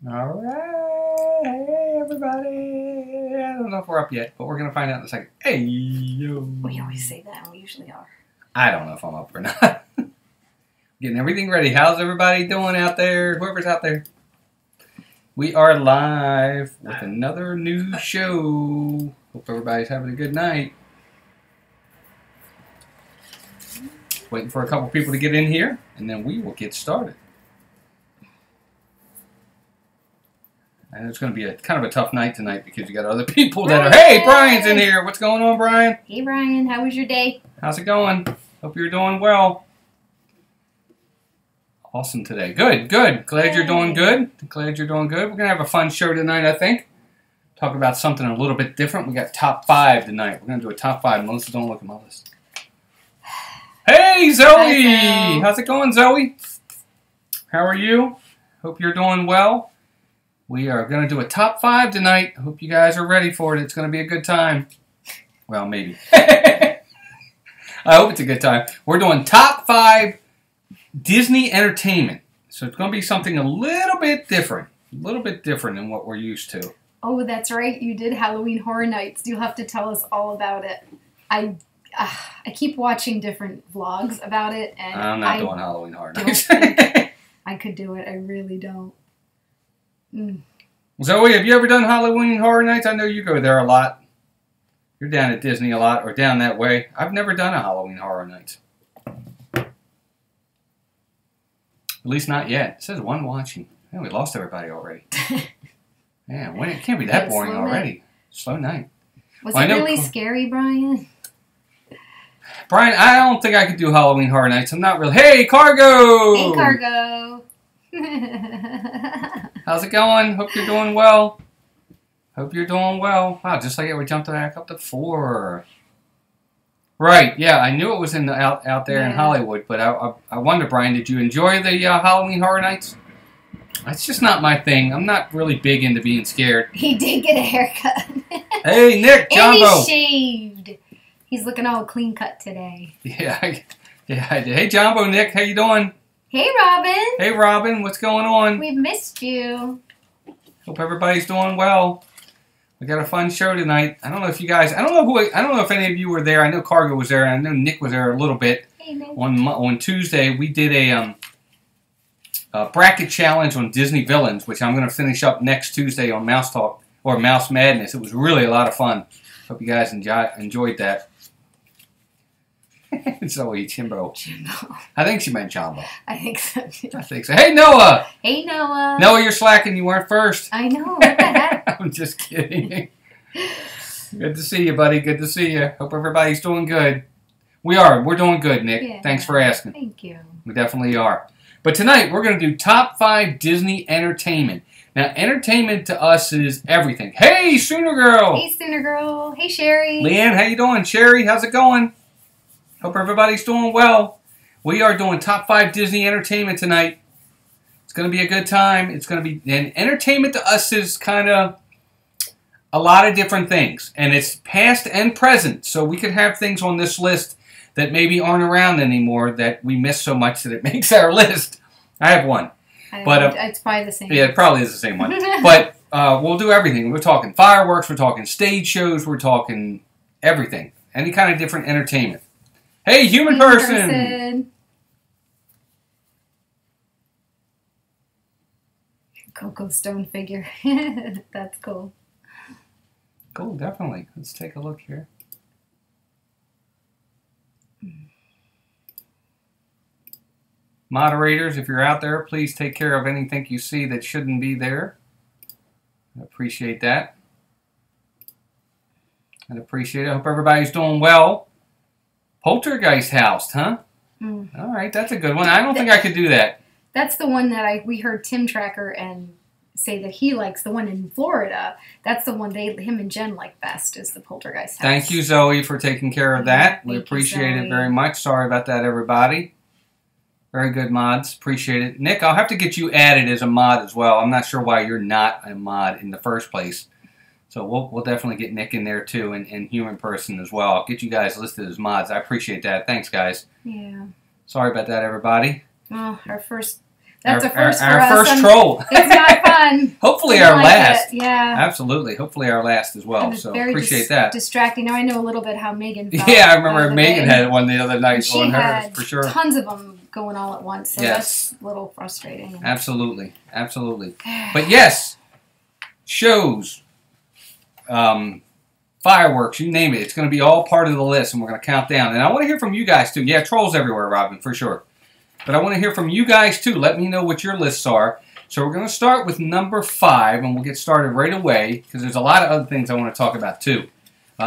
All right. Hey, everybody. I don't know if we're up yet, but we're going to find out in a second. Hey, yo. We always say that, and we usually are. I don't know if I'm up or not. Getting everything ready. How's everybody doing out there? Whoever's out there. We are live with another new show. Hope everybody's having a good night. Waiting for a couple people to get in here, and then we will get started. And it's going to be a kind of a tough night tonight because you got other people that are, hey, Brian's in here. What's going on, Brian? Hey, Brian. How was your day? How's it going? Hope you're doing well. Awesome today. Good, good. Glad you're doing good. Glad you're doing good. We're going to have a fun show tonight, I think. Talk about something a little bit different. We got top 5 tonight. We're going to do a top 5. Melissa, don't look at my list. Hey, Zoe! Hi, how's it going, Zoe? How are you? Hope you're doing well. We are going to do a top 5 tonight. Hope you guys are ready for it. It's going to be a good time. Well, maybe. I hope it's a good time. We're doing top 5 Disney entertainment. So it's going to be something a little bit different. A little bit different than what we're used to. Oh, that's right. You did Halloween Horror Nights. You'll have to tell us all about it. I keep watching different vlogs about it, and I'm not doing Halloween Horror Nights. I could do it. I really don't. Zoe, have you ever done Halloween Horror Nights? I know you go there a lot. You're down at Disney a lot, or down that way. I've never done a Halloween Horror Nights. At least not yet. It says 1 watching. Man, we lost everybody already. Man, it can't be that boring already. Slow night. Was it really scary, Brian? Brian, I don't think I could do Halloween Horror Nights. I'm not really. Hey, Cargo! Hey, Cargo! How's it going? Hope you're doing well. Hope you're doing well. Wow, just like it, we jumped back up to 4. Right, yeah, I knew it was in the, out there in Hollywood, but I wonder, Brian, did you enjoy the Halloween Horror Nights? That's just not my thing. I'm not really big into being scared. He did get a haircut. Hey, Nick, Jumbo. And he shaved. He's looking all clean cut today. Yeah, I did. Hey, Jumbo, Nick, how you doing? Hey, Robin. Hey, Robin, what's going on? We've missed you. Hope everybody's doing well. We got a fun show tonight. I don't know if you guys, I don't know if any of you were there. I know Cargo was there, and I know Nick was there a little bit. Hey, Nick. On Tuesday, we did a bracket challenge on Disney Villains, which I'm going to finish up next Tuesday on Mouse Talk, or Mouse Madness. It was really a lot of fun. Hope you guys enjoyed that. Zoe, Jimbo. I think she meant Jumbo. I think so, too. I think so. Hey, Noah! Hey, Noah. Noah, you're slacking. You weren't first. I know. What the heck? I'm just kidding. Good to see you, buddy. Good to see you. Hope everybody's doing good. We are. We're doing good, Nick. Yeah. Thanks for asking. Thank you. We definitely are. But tonight, we're going to do top 5 Disney entertainment. Now, entertainment to us is everything. Hey, Sooner Girl! Hey, Sooner Girl. Hey, Sherry. Leanne, how you doing? Sherry, how's it going? Hope everybody's doing well. We are doing top 5 Disney entertainment tonight. It's going to be a good time. It's going to be, and entertainment to us is kind of a lot of different things. And it's past and present. So we could have things on this list that maybe aren't around anymore that we miss so much that it makes our list. I have one. But it's probably the same. Yeah, it probably is the same one. But we'll do everything. We're talking fireworks. We're talking stage shows. We're talking everything. Any kind of different entertainment. Hey, human person! Coco Stone figure. That's cool. Cool, definitely. Let's take a look here. Moderators, if you're out there, please take care of anything you see that shouldn't be there. I appreciate that. I appreciate it. I hope everybody's doing well. Poltergeist House, huh? All right, that's a good one. I don't think I could do that. That's the one that we heard Tim Tracker and say that he likes. The one in Florida. That's the one him and Jen like best is the Poltergeist House. Thank you, Zoe, for taking care of that. We appreciate it very much. Sorry about that, everybody. Very good mods. Appreciate it. Nick, I'll have to get you added as a mod as well. I'm not sure why you're not a mod in the first place. So we'll definitely get Nick in there too, and Human Person as well. I'll get you guys listed as mods. I appreciate that. Thanks, guys. Yeah. Sorry about that, everybody. Well, that's a first for our us. first troll. It's not fun. fun. Hopefully I our like last. it. Yeah. Absolutely. Hopefully our last as well. And it's So very appreciate that. distracting. Now I know a little bit how Megan felt. Yeah, I remember the Megan day. had one the other night She on hers, had for sure. tons of them going all at once, so Yes. that's a little frustrating. Absolutely. Absolutely. But yes, shows, fireworks, you name it. It's going to be all part of the list, and we're going to count down. And I want to hear from you guys, too. Yeah, trolls everywhere, Robin, for sure. But I want to hear from you guys, too. Let me know what your lists are. So we're going to start with number 5, and we'll get started right away, because there's a lot of other things I want to talk about, too.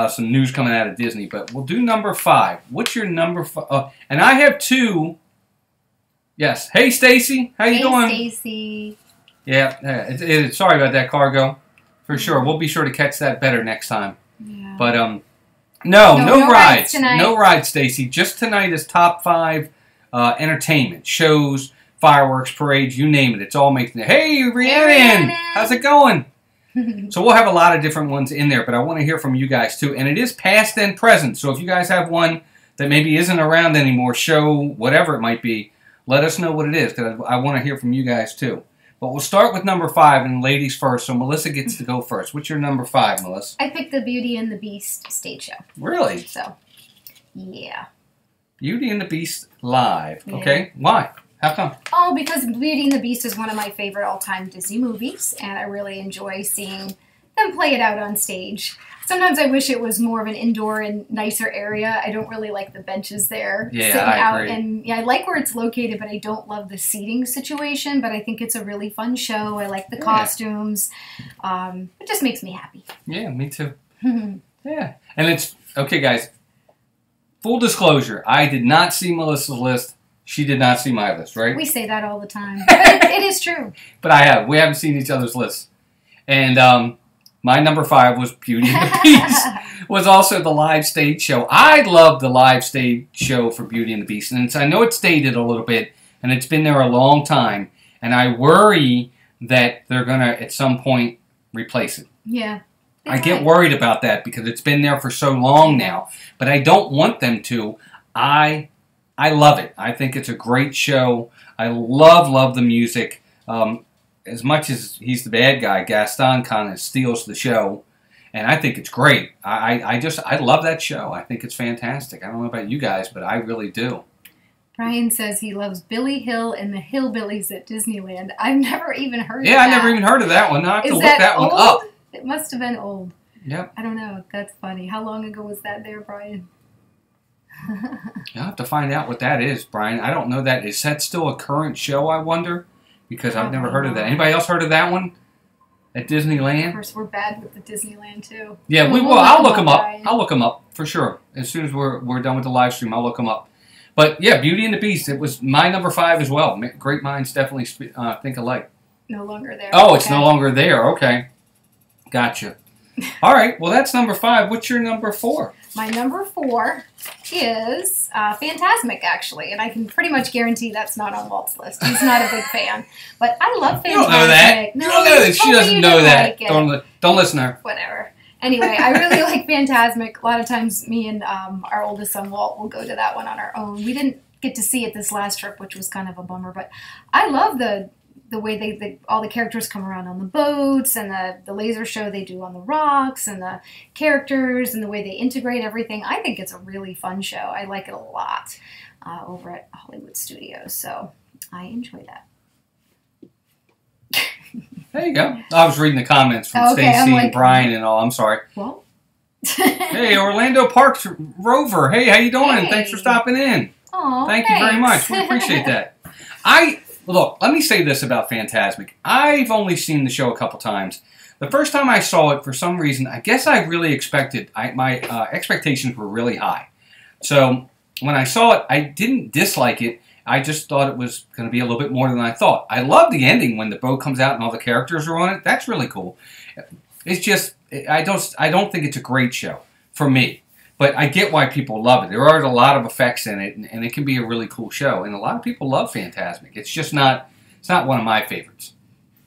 Some news coming out of Disney. But we'll do number 5. What's your number 5? And I have 2. Yes. Hey, Stacy. How you doing? Hey, Stacy. Yeah. Sorry about that, Cargo. For sure. We'll be sure to catch that better next time. Yeah. But, no rides. tonight. No rides, Stacy. Just tonight is top 5 entertainment. Shows, fireworks, parades, you name it. It's all making it. Hey, Rhiannon! How's it going? So we'll have a lot of different ones in there, but I want to hear from you guys, too. And it is past and present. So if you guys have one that maybe isn't around anymore, show, whatever it might be, let us know what it is, because I want to hear from you guys, too. But we'll start with number 5, and ladies first, so Melissa gets to go first. What's your number 5, Melissa? I picked the Beauty and the Beast stage show. Really? So, yeah. Beauty and the Beast live. Yeah. Okay. Why? How come? Oh, because Beauty and the Beast is one of my favorite all-time Disney movies, and I really enjoy seeing them play it out on stage. Sometimes I wish it was more of an indoor and nicer area. I don't really like the benches there Yeah, sitting I out. agree. And yeah, I like where it's located, but I don't love the seating situation. But I think it's a really fun show. I like the costumes. It just makes me happy. Yeah, me too. Yeah. And it's, okay, guys, full disclosure, I did not see Melissa's list. She did not see my list, right? We say that all the time. But it is true. But I have. We haven't seen each other's lists. And my number 5 was Beauty and the Beast. Was also the live stage show. I love the live stage show for Beauty and the Beast. And I know it's dated a little bit, and it's been there a long time. And I worry that they're going to, at some point, replace it. Yeah. I get worried about that because it's been there for so long now. But I don't want them to. I love it. I think it's a great show. I love the music. As much as he's the bad guy, Gaston kind of steals the show. And I think it's great. I love that show. I think it's fantastic. I don't know about you guys, but I really do. Brian says he loves Billy Hill and the Hillbillies at Disneyland. I've never even heard of that. Yeah, I never even heard of that one. I'll have to Is look that that one old? up. It must have been old. Yep. I don't know. That's funny. How long ago was that there, Brian? You'll have to find out what that is, Brian. I don't know that. Is that still a current show, I wonder? Because I've never heard of that. Anybody else heard of that one? At Disneyland? Of course, we're bad with the Disneyland, too. Yeah, we will. I'll look them up. I'll look them up, for sure. As soon as we're done with the live stream, I'll look them up. But, yeah, Beauty and the Beast. It was my number 5 as well. Great minds definitely think alike. No longer there. Oh, it's no longer there. Okay. Gotcha. All right. Well, that's number 5. What's your number 4? My number 4 is Fantasmic, actually. And I can pretty much guarantee that's not on Walt's list. He's not a big fan. But I love Fantasmic. You don't know that. No, you don't know that. She doesn't know that. Like don't listen to her. Whatever. Anyway, I really like Fantasmic. A lot of times me and our oldest son, Walt, will go to that one on our own. We didn't get to see it this last trip, which was kind of a bummer. But I love the way all the characters come around on the boats and the laser show they do on the rocks and the characters and the way they integrate everything. I think it's a really fun show. I like it a lot over at Hollywood Studios. So I enjoy that. There you go. I was reading the comments from Okay, Stacy like, and Brian and all. I'm sorry. Well. Hey, Orlando Parks Rover. Hey, how you doing? Hey. Thanks for stopping in. Aw, Thank you very much. We appreciate that. Look, let me say this about Fantasmic. I've only seen the show a couple times. The first time I saw it, for some reason, I guess I really expected, my expectations were really high. So when I saw it, I didn't dislike it. I just thought it was going to be a little bit more than I thought. I love the ending when the boat comes out and all the characters are on it. That's really cool. It's just, I don't think it's a great show for me. But I get why people love it. There are a lot of effects in it, and it can be a really cool show. And a lot of people love Fantasmic. It's just not, it's not one of my favorites.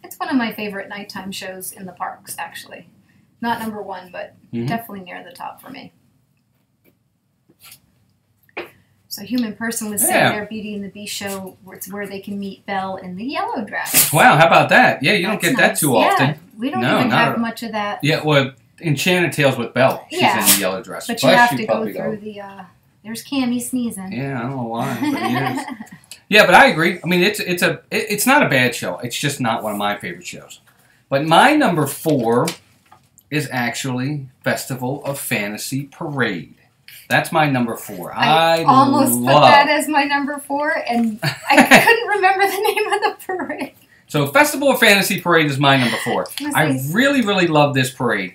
It's one of my favorite nighttime shows in the parks, actually. Not number 1, but definitely near the top for me. So Human Person was saying their Beauty and the Beast show, it's where they can meet Belle in the yellow dress. Wow, how about that? Yeah, you don't get that too often. Yeah, we don't even have much of that. Yeah, well, Enchanted Tales with Belle, she's in the yellow dress. But you have to go through the, there's Cammy sneezing. Yeah, I don't know why, but he is. Yeah, but I agree. I mean, it's not a bad show. It's just not one of my favorite shows. But my number 4 is actually Festival of Fantasy Parade. That's my number 4. I almost put that as my number 4, and I couldn't remember the name of the parade. So Festival of Fantasy Parade is my number 4. I really, really love this parade.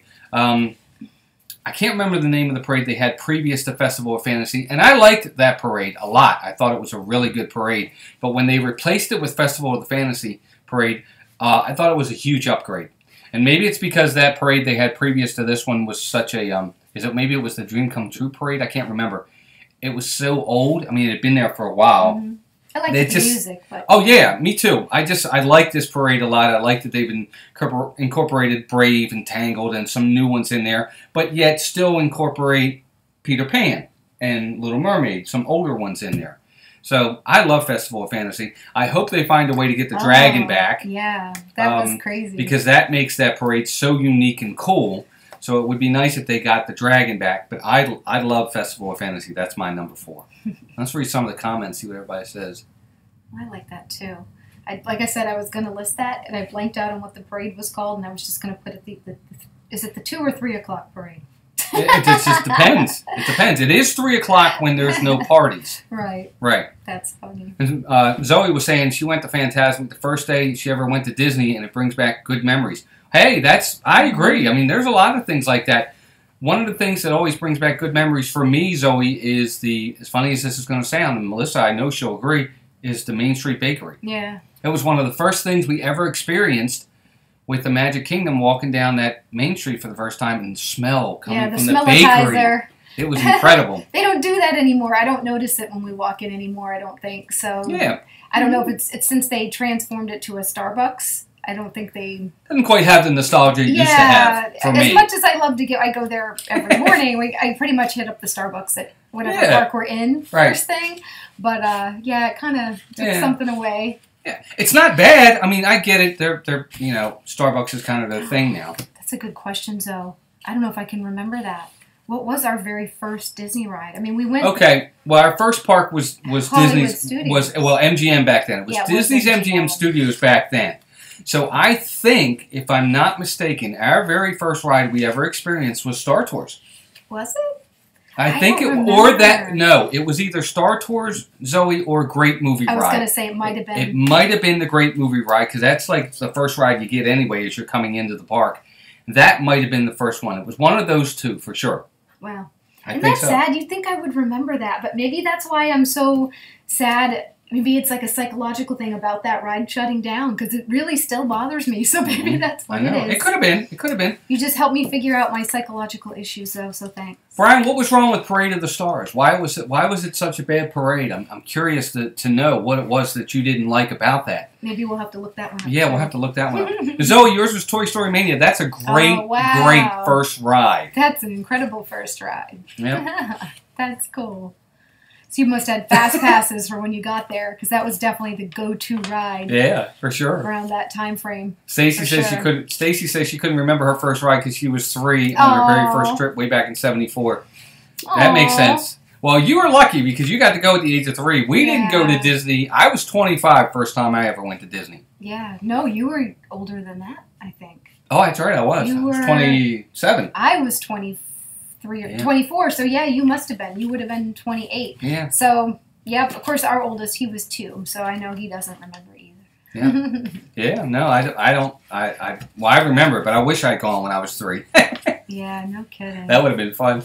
I can't remember the name of the parade they had previous to Festival of Fantasy, and I liked that parade a lot. I thought it was a really good parade. But when they replaced it with Festival of the Fantasy Parade, I thought it was a huge upgrade. And maybe it's because that parade they had previous to this one was such a, maybe it was the Dream Come True parade? I can't remember. It was so old. I mean, it had been there for a while. Mm-hmm. I like the music. But... Oh, yeah, me too. I like this parade a lot. I like that they've incorporated Brave and Tangled and some new ones in there, but yet still incorporate Peter Pan and Little Mermaid, some older ones in there. So I love Festival of Fantasy. I hope they find a way to get the dragon back. Yeah, that was crazy. Because that makes that parade so unique and cool. So it would be nice if they got the dragon back. But I love Festival of Fantasy. That's my number 4. Let's read some of the comments, see what everybody says. I like that too. Like I said, I was going to list that, and I blanked out on what the parade was called, and I was just going to put it is it the 2 or 3 o'clock parade? It just depends. It depends. It is 3 o'clock when there's no parties. Right. Right. That's funny. And, Zoe was saying she went to Fantasmic the first day she ever went to Disney, and it brings back good memories. Hey, I agree. I mean, there's a lot of things like that. One of the things that always brings back good memories for me, Zoe, is as funny as this is going to sound, and Melissa, I know she'll agree, is the Main Street Bakery. Yeah. It was one of the first things we ever experienced with the Magic Kingdom, walking down that Main Street for the first time, and the smell coming from the bakery. It was incredible. They don't do that anymore. I don't notice it when we walk in anymore, I don't think. So yeah. I don't know if it's since they transformed it to a Starbucks. I don't think they... Doesn't quite have the nostalgia it used to have for me. As much as I love to I go there every morning. I pretty much hit up the Starbucks at whatever park we're in first thing. But it kind of took something away. Yeah, it's not bad. I mean, I get it. They're Starbucks is kind of their thing now. That's a good question, Zoe. I don't know if I can remember that. What was our very first Disney ride? I mean, we went... Okay, well, our first park was Disney's... Studios. MGM back then. It was Disney's MGM Studios back then. So I think, if I'm not mistaken, our very first ride we ever experienced was Star Tours. Was it? I think it was either Star Tours, Zoe, or Great Movie Ride. I was going to say it might have been. It might have been the Great Movie Ride, because that's like the first ride you get anyway as you're coming into the park. That might have been the first one. It was one of those two, for sure. Wow. And that's sad. You'd think I would remember that, but maybe that's why I'm so sad. Maybe it's like a psychological thing about that ride shutting down, because it really still bothers me. So maybe that's what it is. It could have been. It could have been. You just helped me figure out my psychological issues, though. So thanks, Brian. What was wrong with Parade of the Stars? Why was it such a bad parade? I'm curious to know what it was that you didn't like about that. Maybe we'll have to look that one up. Yeah, we'll have to look that one up. Zoe, yours was Toy Story Mania. That's a great first ride. That's an incredible first ride. Yeah, that's cool. So you must have had fast passes for when you got there, because that was definitely the go-to ride. Yeah, for sure. Around that time frame. Stacy says she couldn't remember her first ride because she was 3 on her very first trip way back in '74. That makes sense. Well, you were lucky because you got to go at the age of 3. We didn't go to Disney. I was 25 first time I ever went to Disney. Yeah. No, you were older than that, I think. Oh, that's right. I was. I was 27. I was 23 or 24. So, yeah, you must have been. You would have been 28. Yeah. So, yeah, of course, our oldest, he was 2. So I know he doesn't remember either. Yeah. Yeah. No, I don't. I remember it, but I wish I'd gone when I was 3. Yeah, no kidding. That would have been fun.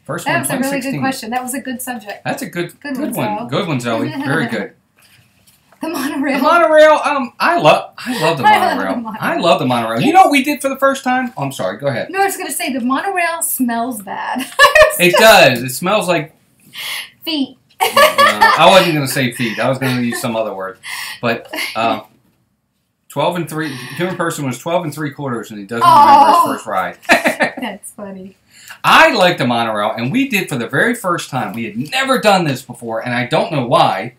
First that one, was a really good question. That was a good subject. That's a good one. Zoe. Good one, Zoe. Very good. The monorail. The monorail. I love the monorail. I love the monorail. You know what we did for the first time? Oh, I'm sorry. Go ahead. No, I was going to say the monorail smells bad. It does. It smells like feet. I wasn't going to say feet. I was going to use some other word. But 12 and 3. Human person was 12 and 3/4, and he doesn't remember his first ride. That's funny. I like the monorail, and we did for the very first time. We had never done this before, and I don't know why.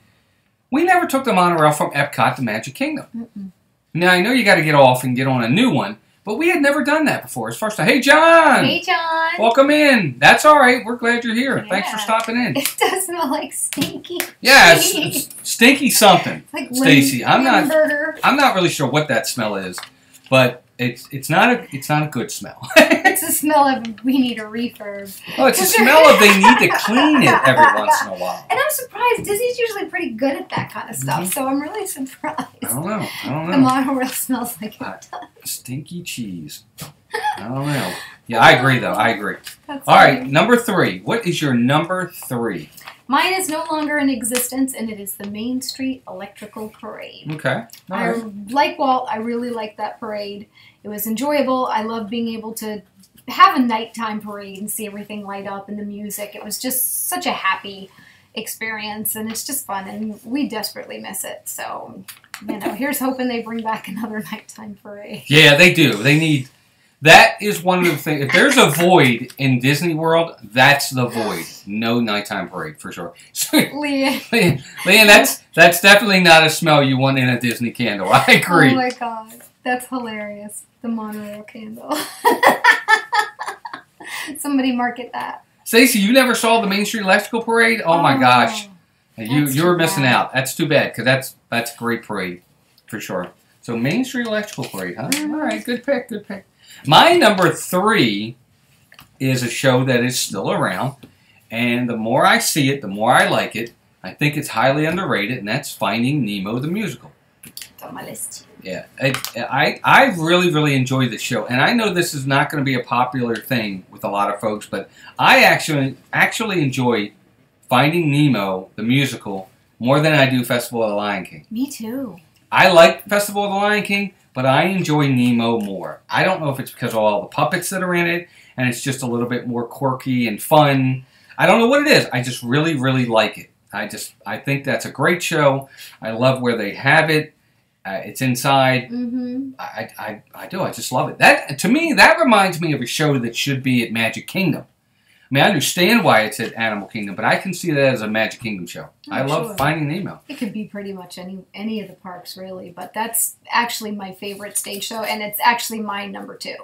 We never took the monorail from Epcot to Magic Kingdom. Now, I know you got to get off and get on a new one, but we had never done that before. It's first time. Hey, John! Hey, John! Welcome in. That's all right. We're glad you're here. Yeah. Thanks for stopping in. It does smell like stinky. Yeah, it's stinky something. Like Stacy, I'm not burger. I'm not really sure what that smell is, but it's not a good smell. It's a smell of we need a refurb. Oh, it's a smell of they need to clean it every once in a while. And I'm surprised. Disney's usually pretty good at that kind of stuff, so I'm really surprised. I don't know. The monorail smells like it does. Stinky cheese. I don't know. Yeah, I agree, though. I agree. That's all right, funny. number 3. What is your number 3? Mine is no longer in existence, and it is the Main Street Electrical Parade. Okay. All right. Like Walt, I really liked that parade. It was enjoyable. I love being able to have a nighttime parade and see everything light up and the music. It was just such a happy experience, and it's just fun, and we desperately miss it. So, here's hoping they bring back another nighttime parade. Yeah, they do. They need... That is one of the things. If there's a void in Disney World, that's the void. No nighttime parade, for sure. Leanne, that's definitely not a smell you want in a Disney candle. I agree. Oh my god. That's hilarious. The monorail candle. Somebody market that. Stacey, you never saw the Main Street Electrical Parade? Oh my gosh. You were missing out. That's too bad, because that's a great parade, for sure. So Main Street Electrical Parade, huh? All right, good pick, good pick. My number 3 is a show that is still around, and the more I see it, the more I like it. I think it's highly underrated, and that's Finding Nemo the Musical. It's on my list. Yeah, I really, really enjoyed the show, and I know this is not going to be a popular thing with a lot of folks, but I actually enjoy Finding Nemo the Musical more than I do Festival of the Lion King. Me too. I like Festival of the Lion King, but I enjoy Nemo more. I don't know if it's because of all the puppets that are in it, and it's just a little bit more quirky and fun. I don't know what it is. I just really, really like it. I think that's a great show. I love where they have it. It's inside. Mm-hmm. I do. I just love it. That, to me, that reminds me of a show that should be at Magic Kingdom. I mean, I understand why it's at Animal Kingdom, but I can see that as a Magic Kingdom show. I love Finding Nemo. It could be pretty much any of the parks, really, but that's actually my favorite stage show, and it's actually my number 2.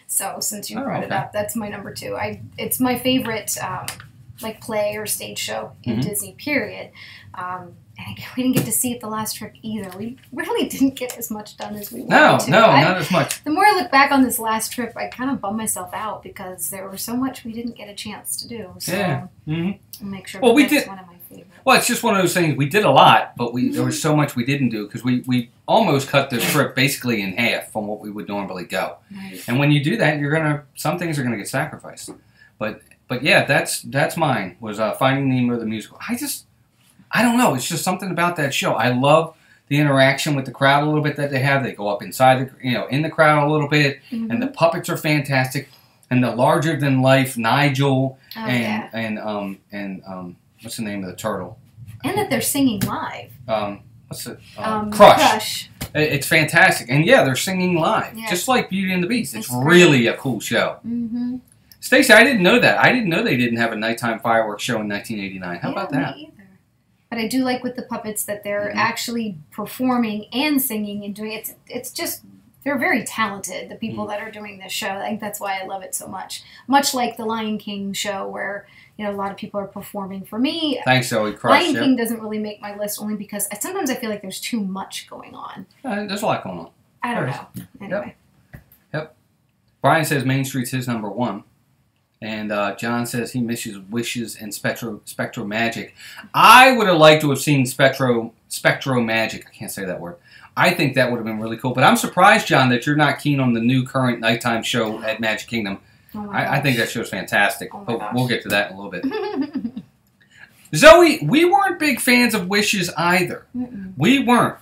So since you brought it up, that's my number 2. It's my favorite play or stage show in Disney, period. And we didn't get to see it the last trip either. We really didn't get as much done as we wanted to. No, not as much. The more I look back on this last trip, I kind of bum myself out because there was so much we didn't get a chance to do. So yeah. I'll make sure that's one of my favorites. Well, it's just one of those things. We did a lot, but there was so much we didn't do because we almost cut the trip basically in half from what we would normally go. Right. And when you do that, some things are gonna get sacrificed. But yeah, that's mine. Was Finding Nemo the Musical. I don't know. It's just something about that show. I love the interaction with the crowd a little bit that they have. They go up inside in the crowd a little bit, and the puppets are fantastic. And the larger than life Nigel and what's the name of the turtle? And that they're singing live. What's it? Crush. It's fantastic, and yeah, they're singing live, just like Beauty and the Beast. It's really a cool show. Mm-hmm. Stacey, I didn't know that. I didn't know they didn't have a nighttime fireworks show in 1989. How about that? Me either. But I do like with the puppets that they're actually performing and singing and doing it. It's just, they're very talented, the people that are doing this show. I think that's why I love it so much. Much like the Lion King show where, a lot of people are performing. For me, thanks, Zoe. Crush, Lion King doesn't really make my list only because sometimes I feel like there's too much going on. There's a lot going on. I don't know. Anyway. Yep. Brian says Main Street's his number 1. And John says he misses Wishes and Spectro Magic. I would have liked to have seen Spectro Magic. I can't say that word. I think that would have been really cool. But I'm surprised, John, that you're not keen on the new current nighttime show at Magic Kingdom. I think that show's fantastic. But we'll get to that in a little bit. Zoe, we weren't big fans of Wishes either. We weren't.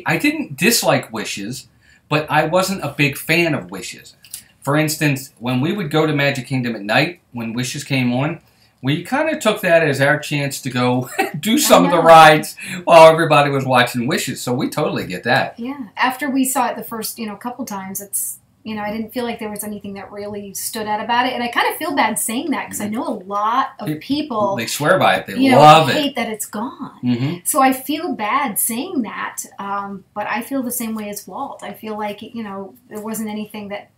I didn't dislike Wishes, but I wasn't a big fan of Wishes. For instance, when we would go to Magic Kingdom at night, when Wishes came on, we kind of took that as our chance to go do some of the rides while everybody was watching Wishes. So we totally get that. Yeah. After we saw it the first, couple times, it's, I didn't feel like there was anything that really stood out about it. And I kind of feel bad saying that because I know a lot of people. They swear by it. They love it. Hate that it's gone. Mm-hmm. So I feel bad saying that. But I feel the same way as Walt. I feel like, there wasn't anything that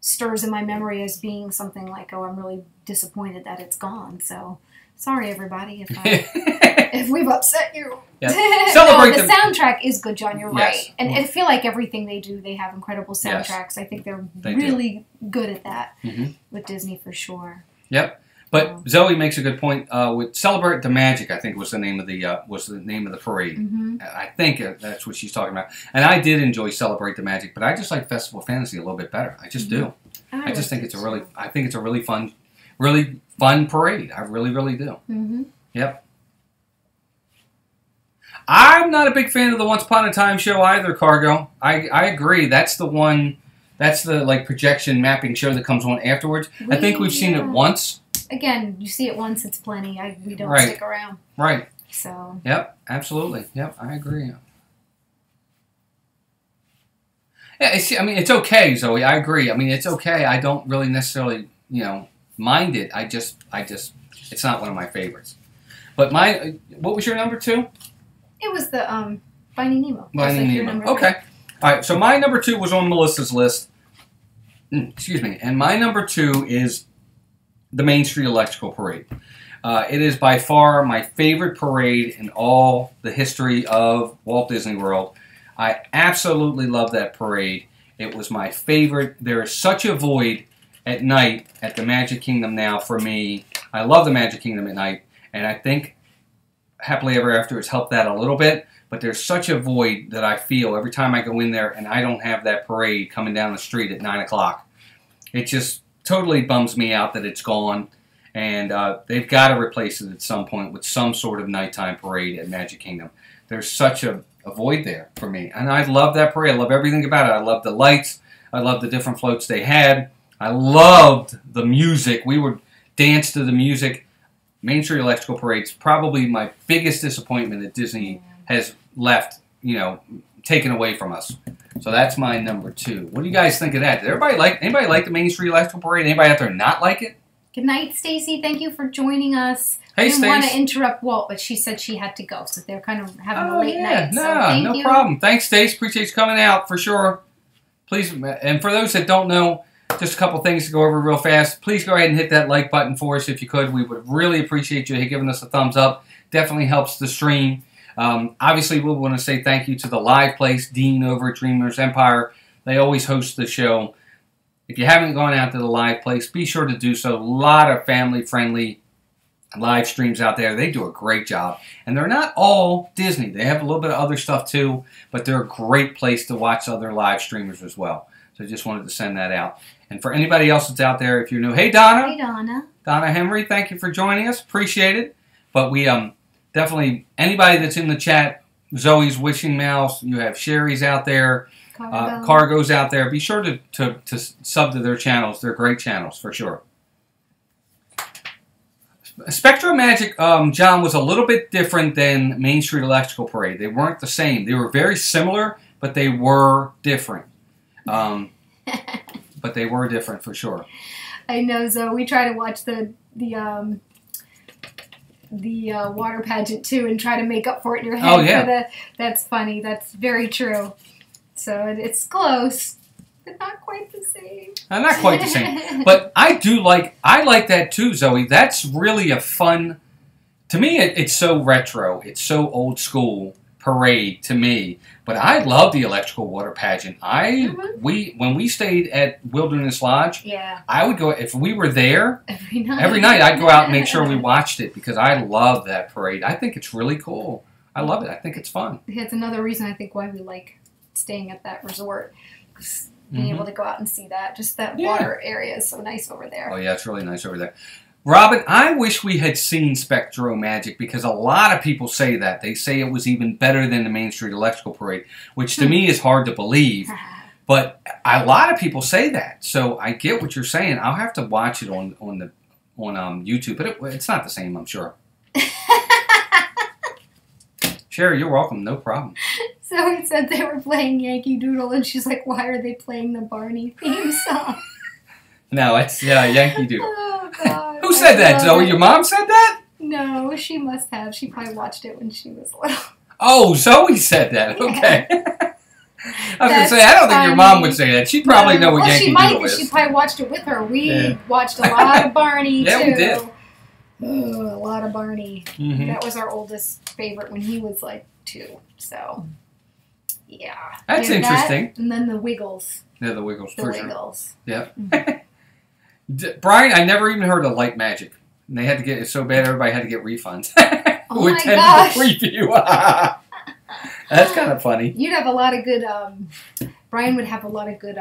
stirs in my memory as being something like, oh, I'm really disappointed that it's gone. So sorry, everybody, if we've upset you. Yeah. Celebrate the soundtrack is good, John. You're right. And Mm-hmm. I feel like everything they do, they have incredible soundtracks. Yes. I think they're really good at that with Disney for sure. Yep. But Zoe makes a good point. With Celebrate the Magic, I think was the name of the parade. Mm-hmm. I think that's what she's talking about. And I did enjoy Celebrate the Magic, but I just like Festival Fantasy a little bit better. I just do. I just think it's a really fun parade. I really, really do. Mm-hmm. Yep. I'm not a big fan of the Once Upon a Time show either, Cargo. I agree. That's the one. That's the projection mapping show that comes on afterwards. I think we've seen it once. Again, you see it once, it's plenty. We don't stick around. Right. So. Yep. Absolutely. Yep. I agree. Yeah. It's okay, Zoe. I agree. It's okay. I don't really necessarily, mind it. I just, it's not one of my favorites. But what was your number 2? It was the Finding Nemo. Finding Nemo. Okay. All right. So my number 2 was on Melissa's list. Excuse me. And my number 2 is the Main Street Electrical Parade. It is by far my favorite parade in all the history of Walt Disney World. I absolutely love that parade. It was my favorite. There is such a void at night at the Magic Kingdom now for me. I love the Magic Kingdom at night, and I think Happily Ever After has helped that a little bit, but there's such a void that I feel every time I go in there and I don't have that parade coming down the street at 9 o'clock. It just totally bums me out that it's gone, and they've got to replace it at some point with some sort of nighttime parade at Magic Kingdom. There's such a void there for me, and I love that parade. I love everything about it. I love the lights. I love the different floats they had. I loved the music. We would dance to the music. Main Street Electrical Parade's probably my biggest disappointment that Disney has left, taken away from us. So that's my number 2. What do you guys think of that? Did anybody like the Main Street Electrical Parade? Anybody out there not like it? Good night, Stacy. Thank you for joining us. Hey, I didn't want to Stace. interrupt Walt, but she said she had to go, so they're kind of having a late night. So no problem. Thanks, Stace. Appreciate you coming out for sure. Please, and for those that don't know, just a couple things to go over real fast. Please go ahead and hit that like button for us if you could. We would really appreciate you giving us a thumbs up. Definitely helps the stream. Obviously, we want to say thank you to the Live Place, Dean over at Dreamers Empire. They always host the show. If you haven't gone out to the Live Place, be sure to do so. A lot of family-friendly live streams out there. They do a great job. And they're not all Disney. They have a little bit of other stuff too, but they're a great place to watch other live streamers as well. So I just wanted to send that out. And for anybody else that's out there, if you're new, hey Donna. Hey Donna. Donna Henry, thank you for joining us. Appreciate it. But we definitely, anybody that's in the chat, Zoe's Wishing Mouse, you have Sherry's out there, Cargo's out there. Be sure to sub to their channels. They're great channels for sure. Spectro Magic, John, was a little bit different than Main Street Electrical Parade. They weren't the same. They were very similar, but they were different. But they were different for sure. I know, Zoe. We try to watch the water pageant too, and try to make up for it in your head. Oh yeah, that's funny. That's very true. So it's close, but not quite the same. Not quite the same. But I like that too, Zoe. That's really a fun. To me, it's so retro. It's so old school parade to me. But I love the electrical water pageant. When we stayed at Wilderness Lodge, yeah, I would go if we were there every night. Every night I'd go out and make sure we watched it because I love that parade. I think it's really cool. I love it. I think it's fun. It's another reason I think why we like staying at that resort. Being able to go out and see that, just that water area is so nice over there. Oh yeah, it's really nice over there. Robin, I wish we had seen Spectro Magic because a lot of people say that. They say it was even better than the Main Street Electrical Parade, which to me is hard to believe. But a lot of people say that. So I get what you're saying. I'll have to watch it on on YouTube, but it's not the same, I'm sure. Sherry, you're welcome. No problem. So he said they were playing Yankee Doodle, and she's like, "Why are they playing the Barney theme song?" No, it's Yankee Doodle. Oh God! Who said that, Zoe? Your mom said that? No, she must have. She probably watched it when she was little. Oh, Zoe said that. Okay. I was going to say, I don't think your mom would say that. She'd probably know what Yankee Doodle is. She probably watched it with her. We watched a lot of Barney, yeah, too. We did. Oh, a lot of Barney. Mm-hmm. That was our oldest favorite when he was like 2. So, yeah. That's interesting. That, and then the Wiggles. Yeah, the Wiggles. The Wiggles. Sure. Yeah. Brian, I never even heard of Light Magic. And they had to get it so bad, everybody had to get refunds. Oh my gosh. Preview. That's kind of funny. You'd have a lot of good, Brian would have a lot of good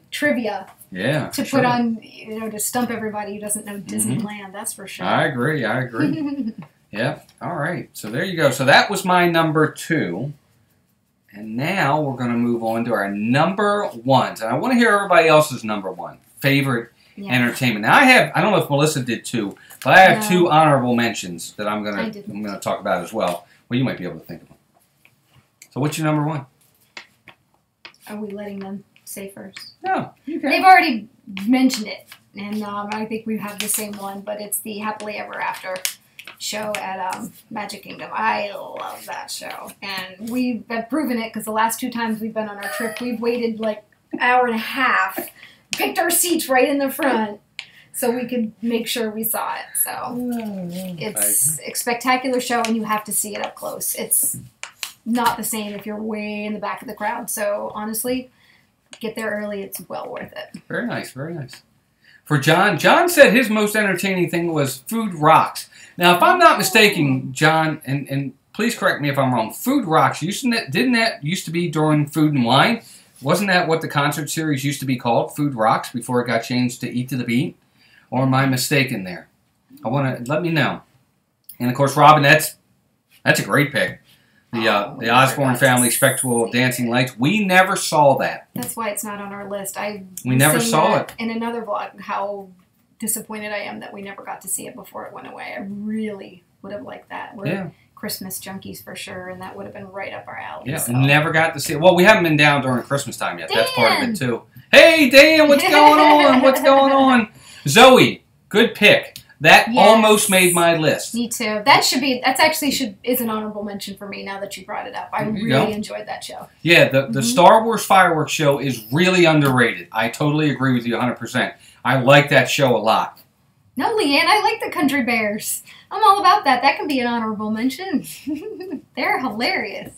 trivia to put on, to stump everybody who doesn't know Disneyland, that's for sure. I agree. Yeah, all right. So there you go. So that was my number 2. And now we're going to move on to our number 1s. And I want to hear everybody else's number 1 favorite entertainment. Now I don't know if Melissa did too, but I have 2 honorable mentions that I'm going to talk about as well. Well, you might be able to think of them. So what's your number 1? Are we letting them say first? No. Okay. They've already mentioned it, and I think we have the same one, but it's the Happily Ever After show at Magic Kingdom. I love that show, and we've proven it because the last 2 times we've been on our trip, we've waited like an hour and a half, picked our seats right in the front, so we could make sure we saw it. So it's a spectacular show, and you have to see it up close. It's not the same if you're way in the back of the crowd. So honestly, get there early. It's well worth it. Very nice, very nice. For John said his most entertaining thing was Food Rocks. Now, if I'm not mistaken, John, and please correct me if I'm wrong, Food Rocks, didn't that used to be during Food and Wine? Wasn't that what the concert series used to be called, Food Rocks, before it got changed to Eat to the Beat? Or am I mistaken there? I want to let me know. And of course, Robin, that's a great pick. The Osborne Family Spectral Dancing Lights. We never saw that. That's why it's not on our list. We never saw it. In another vlog, how disappointed I am that we never got to see it before it went away. I really would have liked that. We're Christmas junkies for sure, and that would have been right up our alley. Yeah, so. Never got to see it. Well, we haven't been down during Christmas time yet. Dan! That's part of it, too. Hey, Dan, what's going on? What's going on? Zoe, good pick. That almost made my list. Me too. That's actually is an honorable mention for me now that you brought it up. I really enjoyed that show. Yeah, the Star Wars fireworks show is really underrated. I totally agree with you 100%. I like that show a lot. No, Leanne, I like the Country Bears. I'm all about that. That can be an honorable mention. They're hilarious.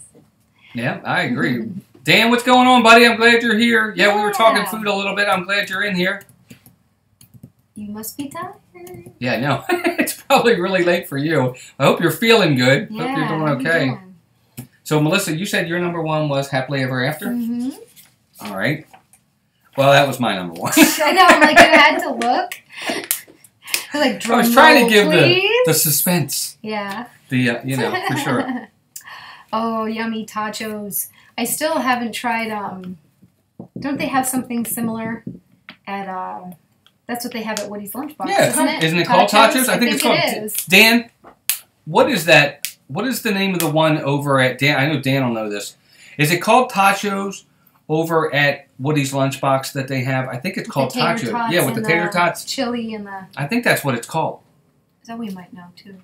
Yeah, I agree. Dan, what's going on, buddy? I'm glad you're here. Yeah, we were talking food a little bit. I'm glad you're in here. You must be tired. Yeah, no. It's probably really late for you. I hope you're feeling good. Yeah, hope you're doing okay. So, Melissa, you said your number 1 was Happily Ever After? Mm-hmm. All right. Well, that was my number 1. I know. I'm like, you had to look. I was trying to give the suspense. Yeah. For sure. Oh, yummy tachos. I still haven't tried, don't they have something similar at, that's what they have at Woody's Lunchbox, isn't it called tachos? I think it's called. It is. Dan, what is that? What is the name of the one over at Dan? I know Dan will know this. Is it called tachos over at Woody's Lunchbox that they have? I think it's called tachos. Yeah, with the tater tots, chili, and the. I think that's what it's called. That we might know too.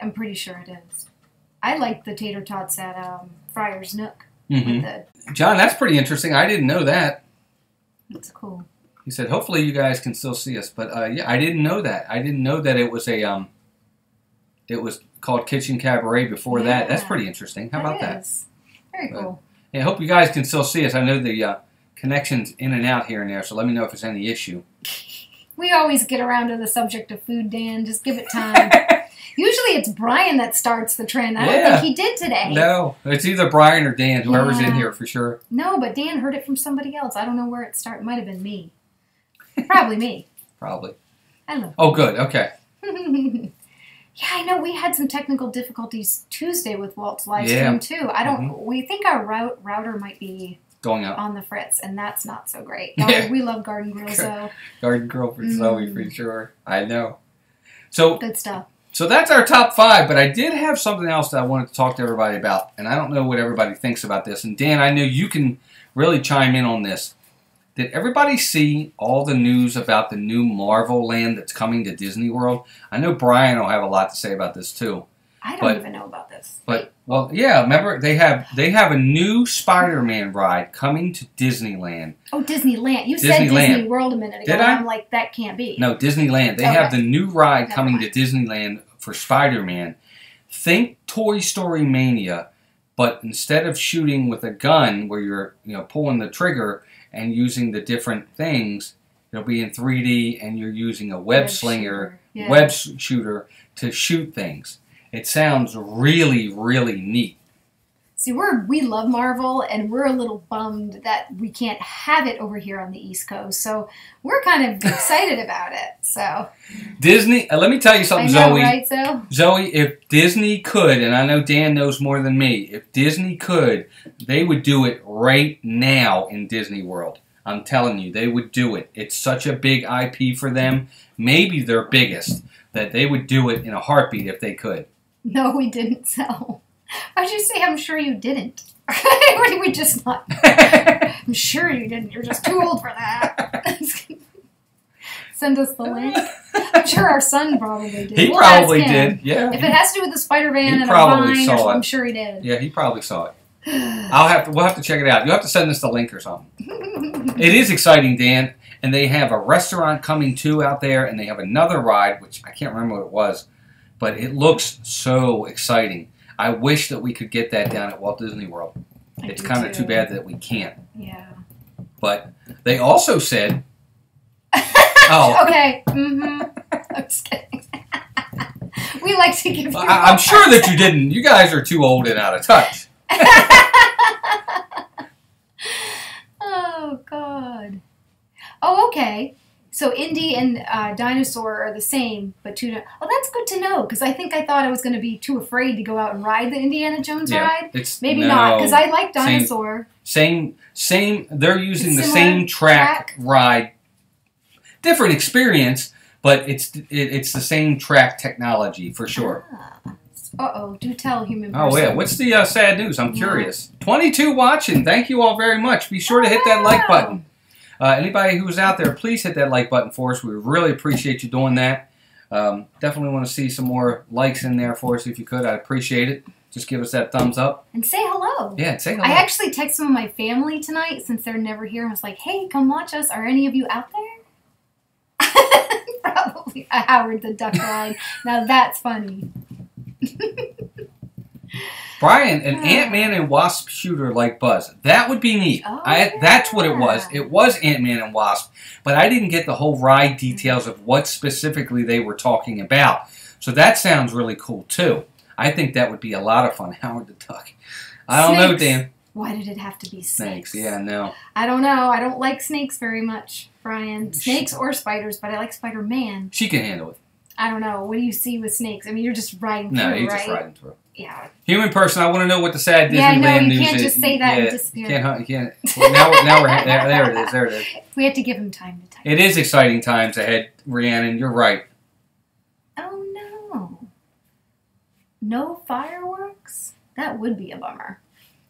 I'm pretty sure it is. I like the tater tots at Friar's Nook. Mm-hmm. John, that's pretty interesting. I didn't know that. That's cool. He said, hopefully you guys can still see us. But, yeah, I didn't know that. I didn't know that it was it was called Kitchen Cabaret before that. That's pretty interesting. How about that? Very cool. Yeah, I hope you guys can still see us. I know the connection's in and out here and there, so let me know if there's any issue. We always get around to the subject of food, Dan. Just give it time. Usually it's Brian that starts the trend. I don't think he did today. No, it's either Brian or Dan, whoever's in here for sure. No, but Dan heard it from somebody else. I don't know where it started. It might have been me. Probably me. Probably. I love. Oh, good. Okay. Yeah, I know we had some technical difficulties Tuesday with Walt's live stream too. I don't. We think our router might be going up on the fritz, and that's not so great. Yeah. We love Garden Grill, so Garden Grill for Zoe for sure. I know. So good stuff. So that's our top 5, but I did have something else that I wanted to talk to everybody about, and I don't know what everybody thinks about this. And Dan, I know you can really chime in on this. Did everybody see all the news about the new Marvel Land that's coming to Disney World? I know Brian will have a lot to say about this too. I don't even know about this. But well, yeah, remember they have a new Spider-Man ride coming to Disneyland. Oh, Disneyland! You said Disney World a minute ago. Did I? I'm like, that can't be. No, Disneyland. They have the new ride coming to Disneyland for Spider-Man. Think Toy Story Mania, but instead of shooting with a gun where you're pulling the trigger and using the different things, it'll be in 3D and you're using a web slinger, web shooter to shoot things. It sounds really, really neat. See, we love Marvel, and we're a little bummed that we can't have it over here on the East Coast. So we're kind of excited about it. So Disney, let me tell you something, I know, Zoe. right, so? Zoe, if Disney could, and I know Dan knows more than me, if Disney could, they would do it right now in Disney World. I'm telling you, they would do it. It's such a big IP for them, maybe their biggest, that they would do it in a heartbeat if they could. No, we didn't sell. Why'd you say I'm sure you didn't? Or did we just not? I'm sure you didn't. You're just too old for that. Send us the link. I'm sure our son probably did. He probably did, yeah. If it has to do with the Spider-Man and a vine, I'm sure he did. Yeah, he probably saw it. We'll have to check it out. You'll have to send us the link or something. It is exciting, Dan. And they have a restaurant coming too out there, and they have another ride, which I can't remember what it was. But it looks so exciting. I wish that we could get that down at Walt Disney World. It's kind of too bad that we can't. Yeah. But they also said... Oh. Okay. I'm just kidding. We like to give you... I'm sure that you didn't. You guys are too old and out of touch. Oh, God. Oh, okay. So Indy and Dinosaur are the same, but two... Oh, that's good to know, because I thought I was going to be too afraid to go out and ride the Indiana Jones ride. Maybe not, because I like Dinosaur. Same. They're using the same track ride. Different experience, but it's the same track technology, for sure. Uh-oh, do tell, human person. Oh, yeah. What's the sad news? I'm curious. 22 watching. Thank you all very much. Be sure to hit that like button. Anybody who's out there, please hit that like button for us. We really appreciate you doing that. Definitely want to see some more likes in there for us if you could. I'd appreciate it. Just give us that thumbs up. And say hello. Yeah, say hello. I actually texted some of my family tonight since they're never here and was like, hey, come watch us. Are any of you out there? Probably a Howard the Duck ride. Now that's funny. Brian, an Ant-Man and Wasp shooter like Buzz. That would be neat. Oh, that's what it was. It was Ant-Man and Wasp, but I didn't get the whole ride details of what specifically they were talking about. So that sounds really cool, too. I think that would be a lot of fun. Howard the Duck. I don't know, Dan. Why did it have to be snakes? Yeah, no. I don't know. I don't like snakes very much, Brian. Snakes or spiders, but I like Spider-Man. She can handle it. I don't know. What do you see with snakes? I mean, you're just riding through, No, you're right? just riding through. Yeah. Human person, I want to know what the sad Disneyland news is. Yeah, I know. You can't just say that and disappear. You can't. Well, now we're there. It is. There it is. We have to give him time to type. It is exciting times ahead, Rhiannon. You're right. Oh no! No fireworks? That would be a bummer.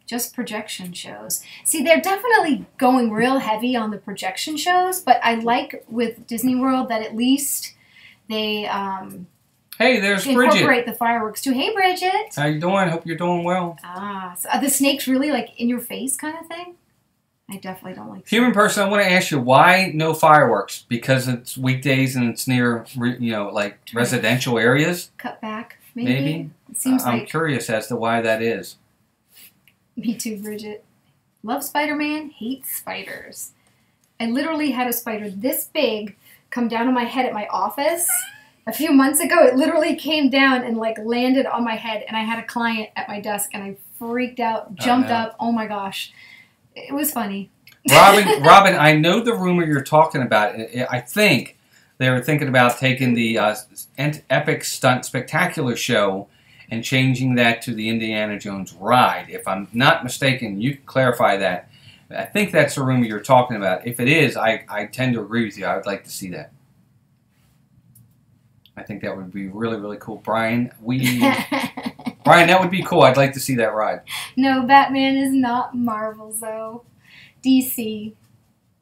Just projection shows. See, they're definitely going real heavy on the projection shows, but I like with Disney World that at least they hey, there's incorporate Bridget. the fireworks too. Hey, Bridget. How you doing? Hope you're doing well. So are the snakes really like in your face kind of thing? I definitely don't like. Human person, I want to ask you why no fireworks? Because it's weekdays and it's near, like residential areas. Cut back, maybe. It seems I'm curious as to why that is. Me too, Bridget. Love Spider-Man, hate spiders. I literally had a spider this big come down on my head at my office. A few months ago, it literally came down and like landed on my head, and I had a client at my desk, and I freaked out, jumped up. Oh my gosh. It was funny. Robin, I know the rumor you're talking about. I think they were thinking about taking the Epic Stunt Spectacular show and changing that to the Indiana Jones ride. If I'm not mistaken, you can clarify that. I think that's the room you're talking about. If it is, I tend to agree with you. I would like to see that. I think that would be really, really cool. Brian, Brian, that would be cool. I'd like to see that ride. No, Batman is not Marvel, though. DC.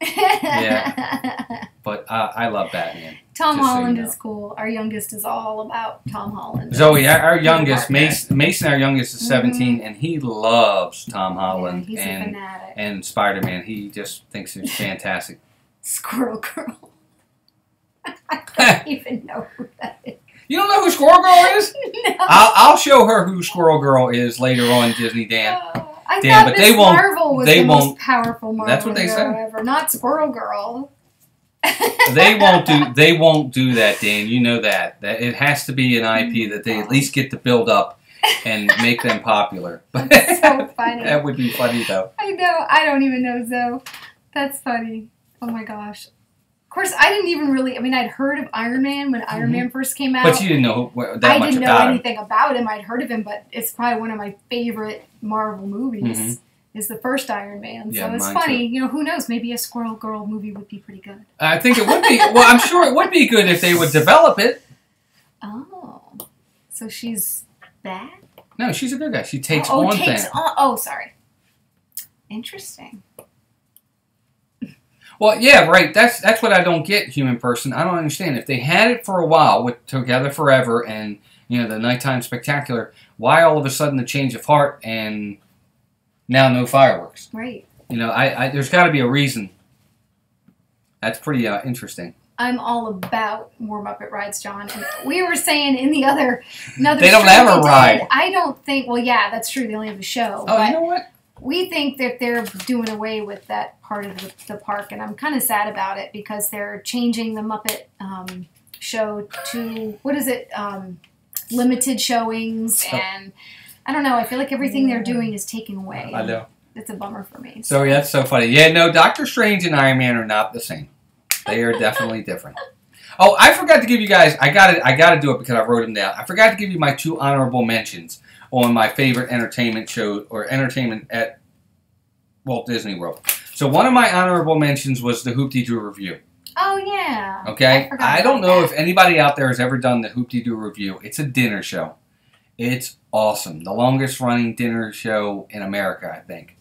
Yeah. But I love Batman. Tom Holland is cool. Our youngest is all about Tom Holland. Zoe, our youngest, Mason, our youngest is 17, and he loves Tom Holland. Yeah, he's a fanatic. And Spider-Man. He just thinks it's fantastic. Squirrel Girl. I don't even know who that is. You don't know who Squirrel Girl is? No. I'll show her who Squirrel Girl is later on, Disney Dan. I thought Miss Marvel was the most powerful Marvel That's what they said. ever, not Squirrel Girl. They won't do that, Dan. You know that. That it has to be an IP that they at least get to build up and make them popular. That's so funny. That would be funny though. I know. I don't even know, Zoe. That's funny. Oh my gosh. Of course, I didn't even really. I mean, I'd heard of Iron Man when Iron Man first came out. But you didn't know that much about him. I didn't know anything about him. I'd heard of him, but it's probably one of my favorite Marvel movies. Is the first Iron Man. Yeah, so it's funny. Too. You know, who knows? Maybe a Squirrel Girl movie would be pretty good. I think it would be. Well, I'm sure it would be good if they would develop it. Oh. So she's bad? No, she's a good guy. She takes on things. Oh, sorry. Interesting. Well, yeah, right. That's what I don't get, Human Person. I don't understand. If they had it for a while with Together Forever and, the Nighttime Spectacular, why all of a sudden the change of heart and now no fireworks? Right. There's got to be a reason. That's pretty interesting. I'm all about more Muppet rides, John. And we were saying in the other they don't have a ride. I don't think. Well, yeah, that's true. They only have a show. Oh, you know what? We think that they're doing away with that part of the park, and I'm kind of sad about it because they're changing the Muppet show to, what is it, limited showings, and I don't know, I feel like everything they're doing is taking away. I know. It's a bummer for me. So that's so funny. Yeah, no, Doctor Strange and Iron Man are not the same. They are definitely different. Oh, I forgot to give you guys, I got to do it because I wrote them down. I forgot to give you my 2 honorable mentions on my favorite entertainment show or entertainment at Walt Disney World. So one of my honorable mentions was the Hoop-Dee-Doo Review. Oh, yeah. Okay? I don't know if anybody out there has ever done the Hoop-Dee-Doo Review. It's a dinner show. It's awesome. The longest running dinner show in America, I think.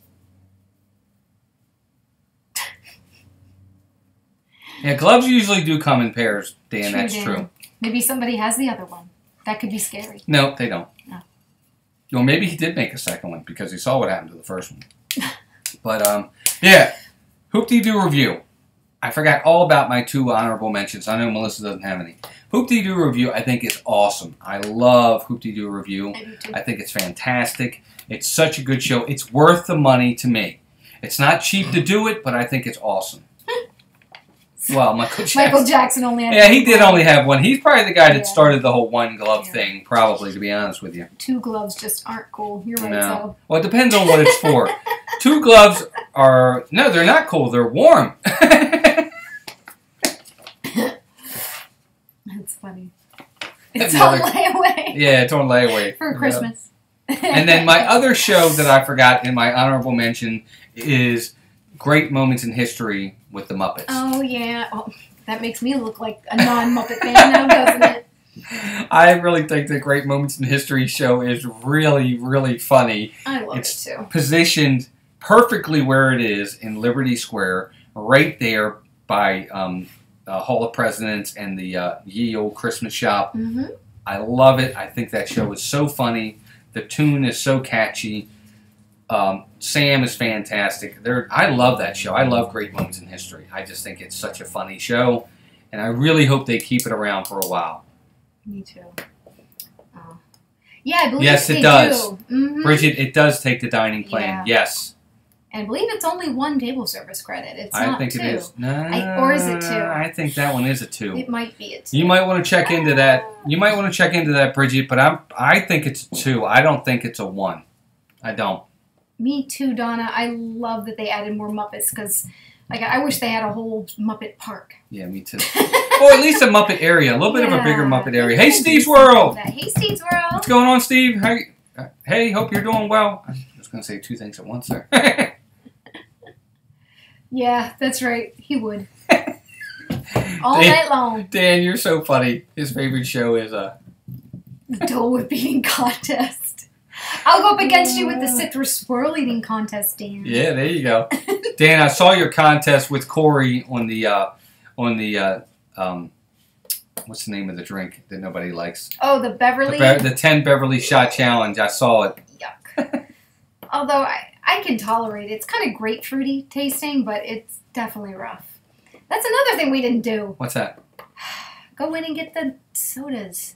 Yeah, gloves usually do come in pairs, Dan. That's true. Maybe somebody has the other one. That could be scary. No, they don't. No. Well, maybe he did make a second one because he saw what happened to the first one. But, yeah. Hoop-Dee-Doo Review. I forgot all about my 2 honorable mentions. I know Melissa doesn't have any. Hoop-Dee-Doo Review, I think, is awesome. I love Hoop-Dee-Doo Review. I do too. I think it's fantastic. It's such a good show. It's worth the money to me. It's not cheap to do it, but I think it's awesome. Well, Michael Jackson only had he did only have one. He's probably the guy that started the whole one glove thing, probably, to be honest with you. 2 gloves just aren't cool. You're right, no. Well, it depends on what it's for. 2 gloves are... No, they're not cool. They're warm. That's funny. It's on layaway. Yeah, it's on layaway. For Christmas. And then my other show that I forgot in my honorable mention is Great Moments in History with the Muppets. Oh, yeah. Oh, that makes me look like a non-Muppet fan now, doesn't it? I really think the Great Moments in History show is really, really funny. I love it, too. Positioned perfectly where it is in Liberty Square, right there by Hall of Presidents and the Ye Old Christmas Shop. Mm-hmm. I love it. I think that show is so funny. The tune is so catchy. Sam is fantastic. I love that show. I love Great Moments in History. I just think it's such a funny show, and I really hope they keep it around for a while. Me too. Oh. Yeah, I believe yes, they it does. do. Mm-hmm. Bridget, it does take the dining plan. Yeah. Yes. And I believe it's only 1 table service credit. It's not 2. I think it is. No, or is it 2? I think that one is a 2. It might be a 2. You might want to check into that. You might want to check into that, Bridget. But I think it's a 2. I don't think it's a 1. I don't. Me too, Donna. I love that they added more Muppets because, I wish they had a whole Muppet park. Yeah, me too. Or at least a Muppet area, a little bit of a bigger Muppet area. Hey, Steve's World. Hey, Steve's World. What's going on, Steve? Hey, hope you're doing well. I was going to say 2 things at once there. Yeah, that's right. He would. All night long. Dan, you're so funny. His favorite show is The Dole Whip eating contest. I'll go up against you with the citrus swirl eating contest, Dan. Yeah, there you go. Dan, I saw your contest with Corey on the what's the name of the drink that nobody likes? Oh, the Beverly? The 10 Beverly Shot Challenge. I saw it. Yuck. Although I can tolerate it. It's kind of grapefruity tasting, but it's definitely rough. That's another thing we didn't do. What's that? Go in and get the sodas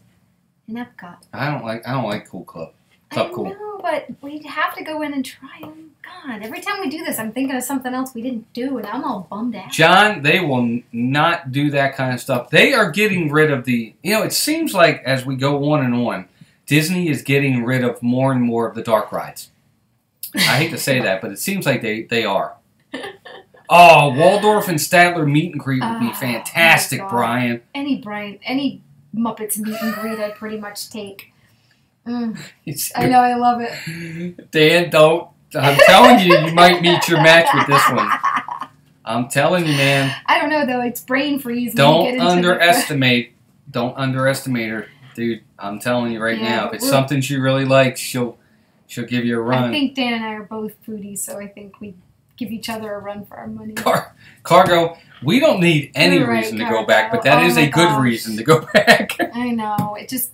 in Epcot. I don't like Cool Club. I know, but we'd have to go in and try them. God, every time we do this, I'm thinking of something else we didn't do, and I'm all bummed out. John, they will not do that kind of stuff. They are getting rid of it seems like as we go on and on, Disney is getting rid of more and more of the dark rides. I hate to say that, but it seems like they are. Oh, Waldorf and Statler meet and greet would be fantastic, Brian. Any Muppets meet and greet I'd pretty much take. I know, I love it. Dan, don't. I'm telling you, you might meet your match with this one. I'm telling you, man. I don't know, though. It's brain freeze. Don't underestimate her, dude. I'm telling you right now. If it's something she really likes, she'll give you a run. I think Dan and I are both foodies, so I think we give each other a run for our money. Cargo, we don't need any reason to go back, but that is a good reason to go back. I know. It just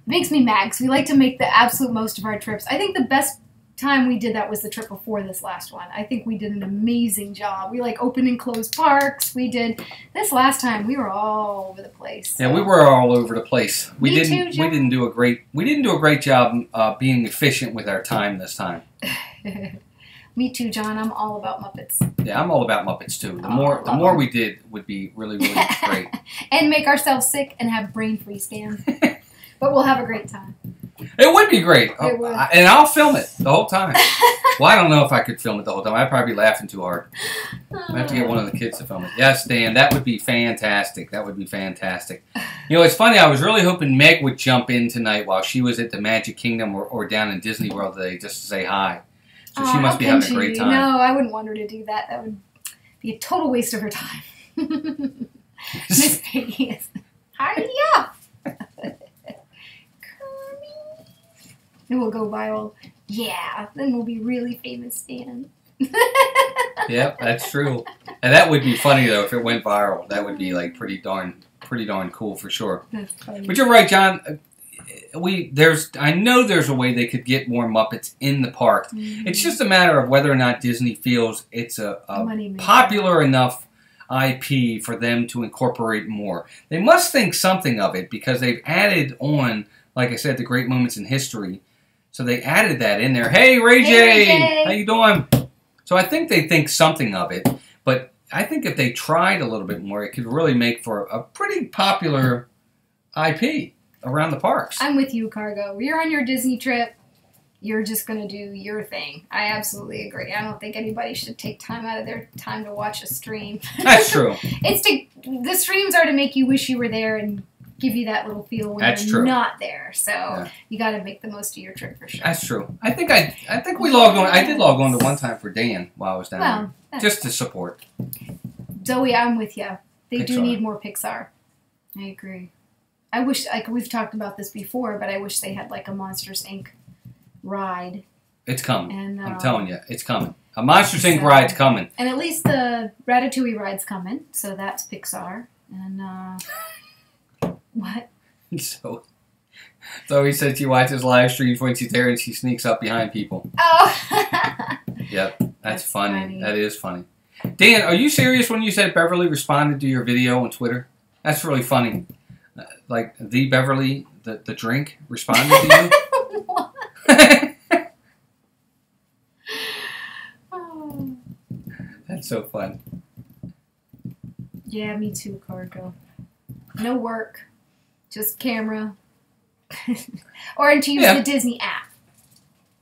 makes me mad because we like to make the absolute most of our trips. I think the best time we did that was the trip before this last one. I think we did an amazing job. We open and close parks. We did this last time. We were all over the place. So. Yeah, we were all over the place. We didn't do a great job being efficient with our time this time. Me too, John. I'm all about Muppets. Yeah, I'm all about Muppets too. The more we did would be really, really great. And make ourselves sick and have brain freeze, Dan. But we'll have a great time. It would be great. It would. And I'll film it the whole time. Well, I don't know if I could film it the whole time. I'd probably be laughing too hard. I have to get one of the kids to film it. Yes, Dan, that would be fantastic. That would be fantastic. It's funny. I was really hoping Meg would jump in tonight while she was at the Magic Kingdom or down in Disney World today just to say hi. So she must be having a great time. No, I wouldn't want her to do that. That would be a total waste of her time. Miss Piggy is... Hiya! And we'll go viral. Yeah, then we'll be really famous, Dan. Yep, that's true. And that would be funny though if it went viral. That would be pretty darn cool for sure. That's funny. But you're right, John. I know there's a way they could get more Muppets in the park. Mm-hmm. It's just a matter of whether or not Disney feels it's a popular enough IP for them to incorporate more. They must think something of it because they've added on, like I said, the great moments in history. So they added that in there. Hey, Ray J! How you doing? So I think they think something of it. But I think if they tried a little bit more, it could really make for a pretty popular IP around the parks. I'm with you, Cargo. You're on your Disney trip. You're just going to do your thing. I absolutely agree. I don't think anybody should take time out of their time to watch a stream. That's true. The streams are to make you wish you were there and give you that little feel when you're not there. So you got to make the most of your trip for sure. That's true. I think we logged on. I did log on to one time for Dan while I was down there, just to support. Zoe, I'm with you. They do Pixar. need more Pixar. I agree. I wish, we've talked about this before, but I wish they had a Monsters Inc. ride. It's coming. And, I'm telling you, it's coming. A Monsters Inc. ride's coming. And at least the Ratatouille ride's coming, so that's Pixar. And what? So he said she watches live streams when she's there and she sneaks up behind people. Oh. Yep, that's funny. That is funny. Dan, are you serious when you said Beverly responded to your video on Twitter? That's really funny. The Beverly, the drink, responded to you? What? Oh. That's so fun. Yeah, me too, Cargo. No work. Just camera. Or to use the Disney app.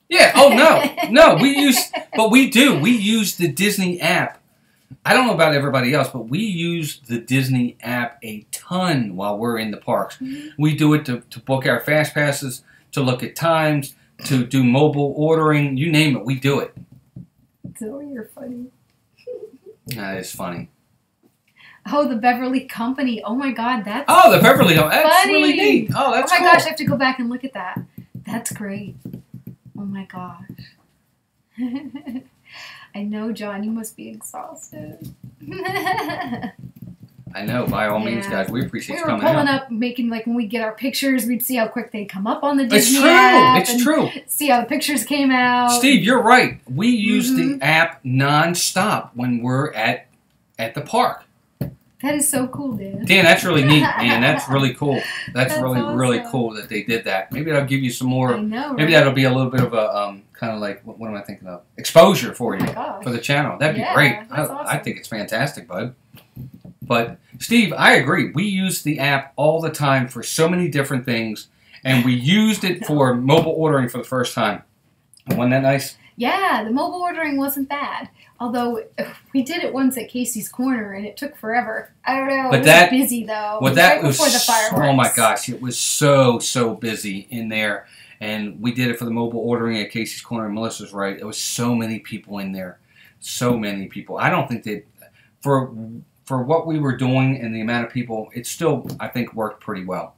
Yeah, oh no. We use the Disney app. I don't know about everybody else, but we use the Disney app a ton while we're in the parks. Mm-hmm. We do it to book our fast passes, to look at times, to do mobile ordering, you name it, we do it. Zoe, you're funny. That is funny. Oh, the Beverly Company. Oh my God, that's Oh, the Beverly. That's funny. really neat. Oh, that's oh my cool. gosh, I have to go back and look at that. That's great. Oh my gosh. I know, John, you must be exhausted. I know. By all means, Yeah. guys, we appreciate We you were coming pulling out. up, making like when we get our pictures, we'd see how quick they come up on the It's Disney true. app. It's and true. See how the pictures came out. Steve, you're right. We use Mhm. the app nonstop when we're at the park. That is so cool, Dan. Dan, that's really neat, man. That's really cool. That's That's really awesome. cool that they did that. Maybe that'll give you some I more. know, Maybe right? that'll be a little bit of a kind of like what am I thinking of? Exposure for Oh you my gosh. for the channel. That'd be Yeah, great. that's I awesome. think it's fantastic, bud. But Steve, I agree. We use the app all the time for so many different things, and we used it for mobile ordering for the first time. Wasn't that nice? Yeah, the mobile ordering wasn't bad. Although we did it once at Casey's Corner and it took forever. I don't know. But it that- was busy though. Well, It that right was before the fireworks. oh my gosh, it was so busy in there, and we did it for the mobile ordering at Casey's Corner. And Melissa's right; it was so many people in there, so many people. I don't think that for what we were doing and the amount of people, it still I think worked pretty well.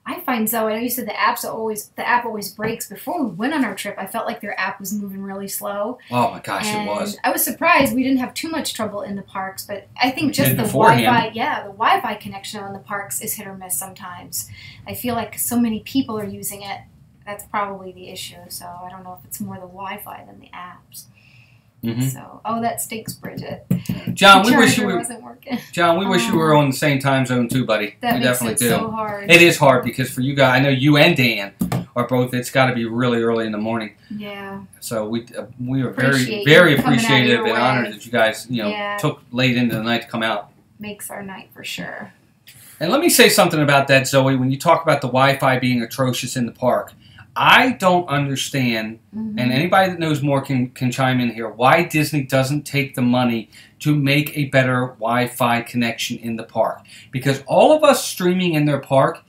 I find so. I know you said the app always breaks. Before we went on our trip, I felt like their app was moving really slow. Oh my gosh, And it was. I was surprised we didn't have too much trouble in the parks, but I think We just did the beforehand. Wi-Fi, the Wi-Fi connection on the parks is hit or miss sometimes. I feel like so many people are using it. That's probably the issue. So I don't know if it's more the Wi-Fi than the apps. hmm So, that stinks, Bridget. John, The we wish charger you were. wasn't working. John, we wish you were on the same time zone too, buddy. That we makes definitely it do. so hard. It is hard because for you guys, I know you and Dan are both. It's got to be really early in the morning. Yeah. So we are Appreciate very you coming out of appreciative your and way. honored that you guys Yeah. took late into the night to come out. Makes our night for sure. And let me say something about that, Zoe. When you talk about the Wi-Fi being atrocious in the park, I don't understand, Mhm. and anybody that knows more can chime in here, why Disney doesn't take the money to make a better Wi-Fi connection in the park. Because all of us streaming in their park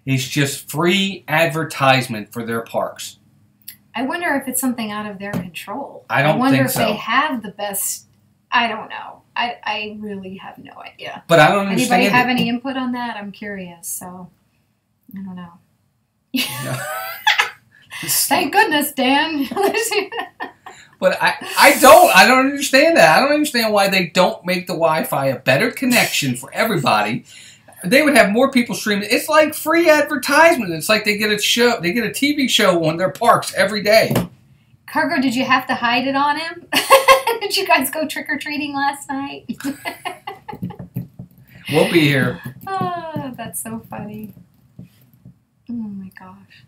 is just free advertisement for their parks. I wonder if it's something out of their control. I don't wonder think if so. they have the best. I don't know. I really have no idea. But I don't understand Anybody have it. any input on that? I'm curious. So I don't know. Thank goodness, Dan. But I don't understand that. I don't understand why they don't make the Wi-Fi a better connection for everybody. They would have more people streaming. It's like free advertisement. It's like they get a TV show on their parks every day. Cargo, did you have to hide it on him? Did you guys go trick-or-treating last night? We'll be here. Oh, that's so funny. Oh my gosh.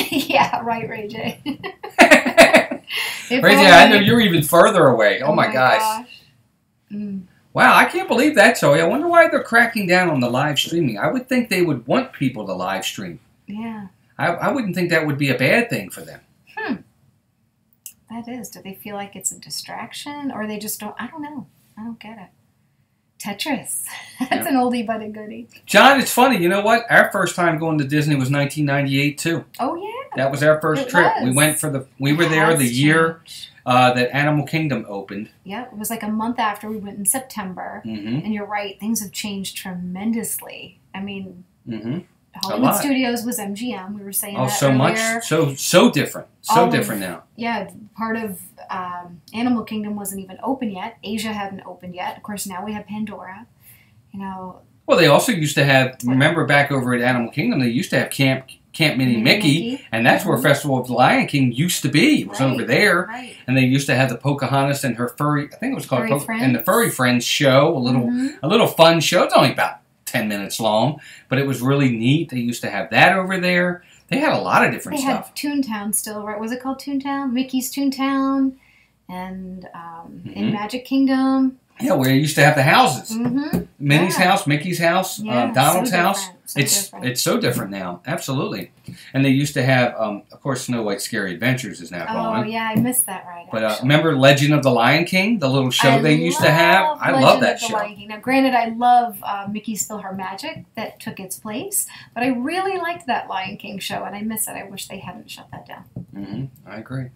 Yeah, right, Ray J. If Ray J, I only- know you're even further away. Oh my gosh. Mm. Wow, I can't believe that, Zoe. I wonder why they're cracking down on the live streaming. I would think they would want people to live stream. Yeah, I wouldn't think that would be a bad thing for them. that is. Do they feel like it's a distraction, or they just don't? I don't know. I don't get it. Tetris. That's an oldie but a goodie. John, it's funny. You know what? Our first time going to Disney was 1998 too. Oh yeah. That was our first It trip. was. We were there Has the year changed. that Animal Kingdom opened. Yeah, it was like a month after we went in September. Mm-hmm. And you're right, things have changed tremendously. I mean, Mm-hmm. Hollywood lot. Studios was MGM. We were saying Oh, that so earlier. much, so different, so All of- different now. Yeah, part of Animal Kingdom wasn't even open yet. Asia hadn't opened yet. Of course, now we have Pandora. You know, Well, they also used to have. Remember back over at Animal Kingdom, they used to have Camp Mini Mickey, and that's where Festival of the Lion King used to be. It was Right. over there. Right. And they used to have the Pocahontas and her furry. I think it was called Furry and the Furry Friends show. Mhm. A little fun show. It's only about 10 minutes long, but it was really neat. They used to have that over there. They had a lot of different They stuff. had Toontown still, right? Was it called Toontown? Mickey's Toontown. And in Magic Kingdom. Yeah, where you used to have the houses. Mm-hmm. Minnie's Yeah. house, Mickey's house, Yeah, Donald's so house. different, so different. It's so different now. Absolutely. And they used to have, of course, Snow White's Scary Adventures is now Oh, gone. yeah, I missed that right. But actually. remember Legend of the Lion King, the little show they used to have? I love that show. Lion King. Now, granted, I love Mickey's PhilharMagic that took its place, but I really liked that Lion King show, and I miss it. I wish they hadn't shut that down. I agree.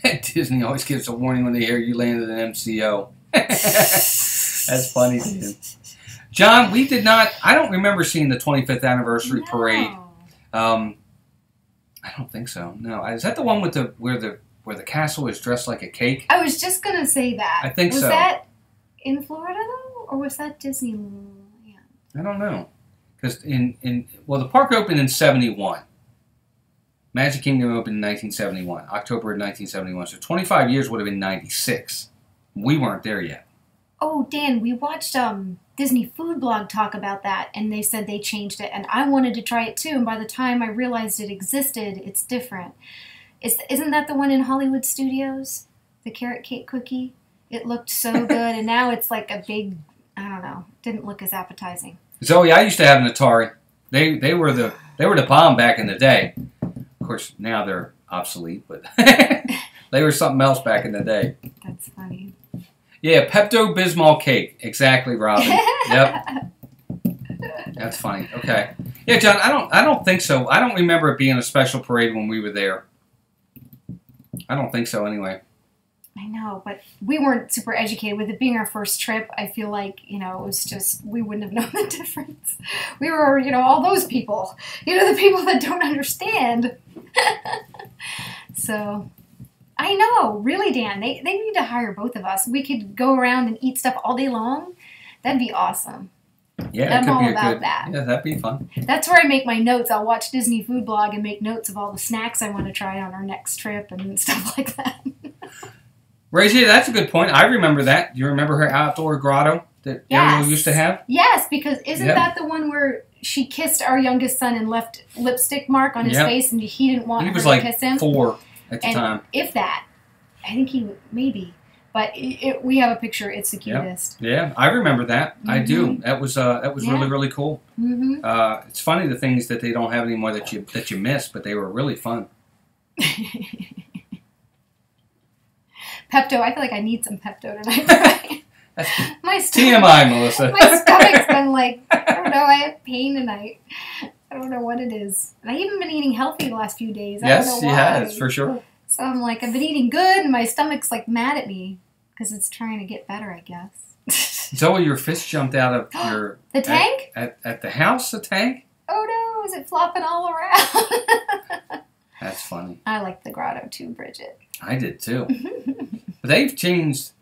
Disney always gives a warning when they hear you landed an MCO. That's funny, dude. John, we did not. I don't remember seeing the 25th anniversary parade. I don't think so. No, is that the one with where the castle is dressed like a cake? I was just gonna say that. I think so. Was that in Florida though, or was that Disneyland? I don't know, because the park opened in '71. Magic Kingdom opened in 1971, October of 1971. So 25 years would have been '96. We weren't there yet. Oh, Dan, we watched Disney Food Blog talk about that, and they said they changed it, and I wanted to try it too. And by the time I realized it existed, it's different. Isn't that the one in Hollywood Studios? The carrot cake cookie? It looked so good, and now it's like a big, I don't know, didn't look as appetizing. Zoe, I used to have an Atari. They were the bomb back in the day. Of course, now they're obsolete, but they were something else back in the day. That's funny. Yeah, Pepto-Bismol cake. Exactly, Robin. Yep. That's funny. Okay. Yeah, John, I don't think so. I don't remember it being a special parade when we were there. I don't think so anyway. I know, but we weren't super educated. With it being our first trip, I feel like, it was just, we wouldn't have known the difference. We were, all those people. The people that don't understand. So, I know, really, Dan, they need to hire both of us. We could go around and eat stuff all day long. That'd be awesome. Yeah, I'm all about that. Yeah, that'd be fun. That's where I make my notes. I'll watch Disney Food Blog and make notes of all the snacks I want to try on our next trip and stuff like that. Rosie, that's a good point. I remember that. Do you remember her outdoor grotto that Ariel used to have? Yes, because isn't that the one where she kissed our youngest son and left lipstick mark on his face, and he didn't want her to kiss him? He was like 4 at the time. If that. I think he, maybe. But we have a picture. It's the cutest. Yeah, I remember that. Mm-hmm. I do. That was really, really cool. Mm-hmm. It's funny the things that they don't have anymore that you miss, but they were really fun. Pepto. I feel like I need some Pepto tonight. My TMI, Melissa. My stomach's been like, I don't know, I have pain tonight. I don't know what it is. And I even been eating healthy the last few days. I don't know why. Yes, she has, for sure. So I'm like, I've been eating good, and my stomach's like mad at me because it's trying to get better, I guess. Zoe, your fish jumped out of your... The tank? At the house, the tank? Oh no, is it flopping all around? That's funny. I like the grotto too, Bridget. I did too. But they've changed...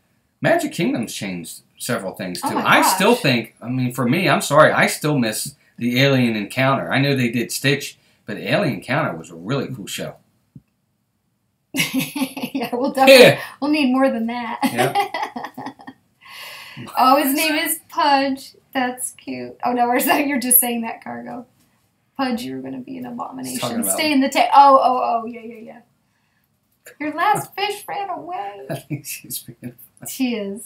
Magic Kingdom's changed several things too. I still think, for me, I'm sorry, I still miss the Alien Encounter. I know they did Stitch, but Alien Encounter was a really cool show. Yeah, we'll definitely we'll need more than that. Yeah. Oh, his name is Pudge. That's cute. Oh no, where's that? You're just saying that, Cargo. Pudge, you're going to be an abomination. Stay in the tank. Oh, yeah. Your last fish ran away. I think she's being funny. She is.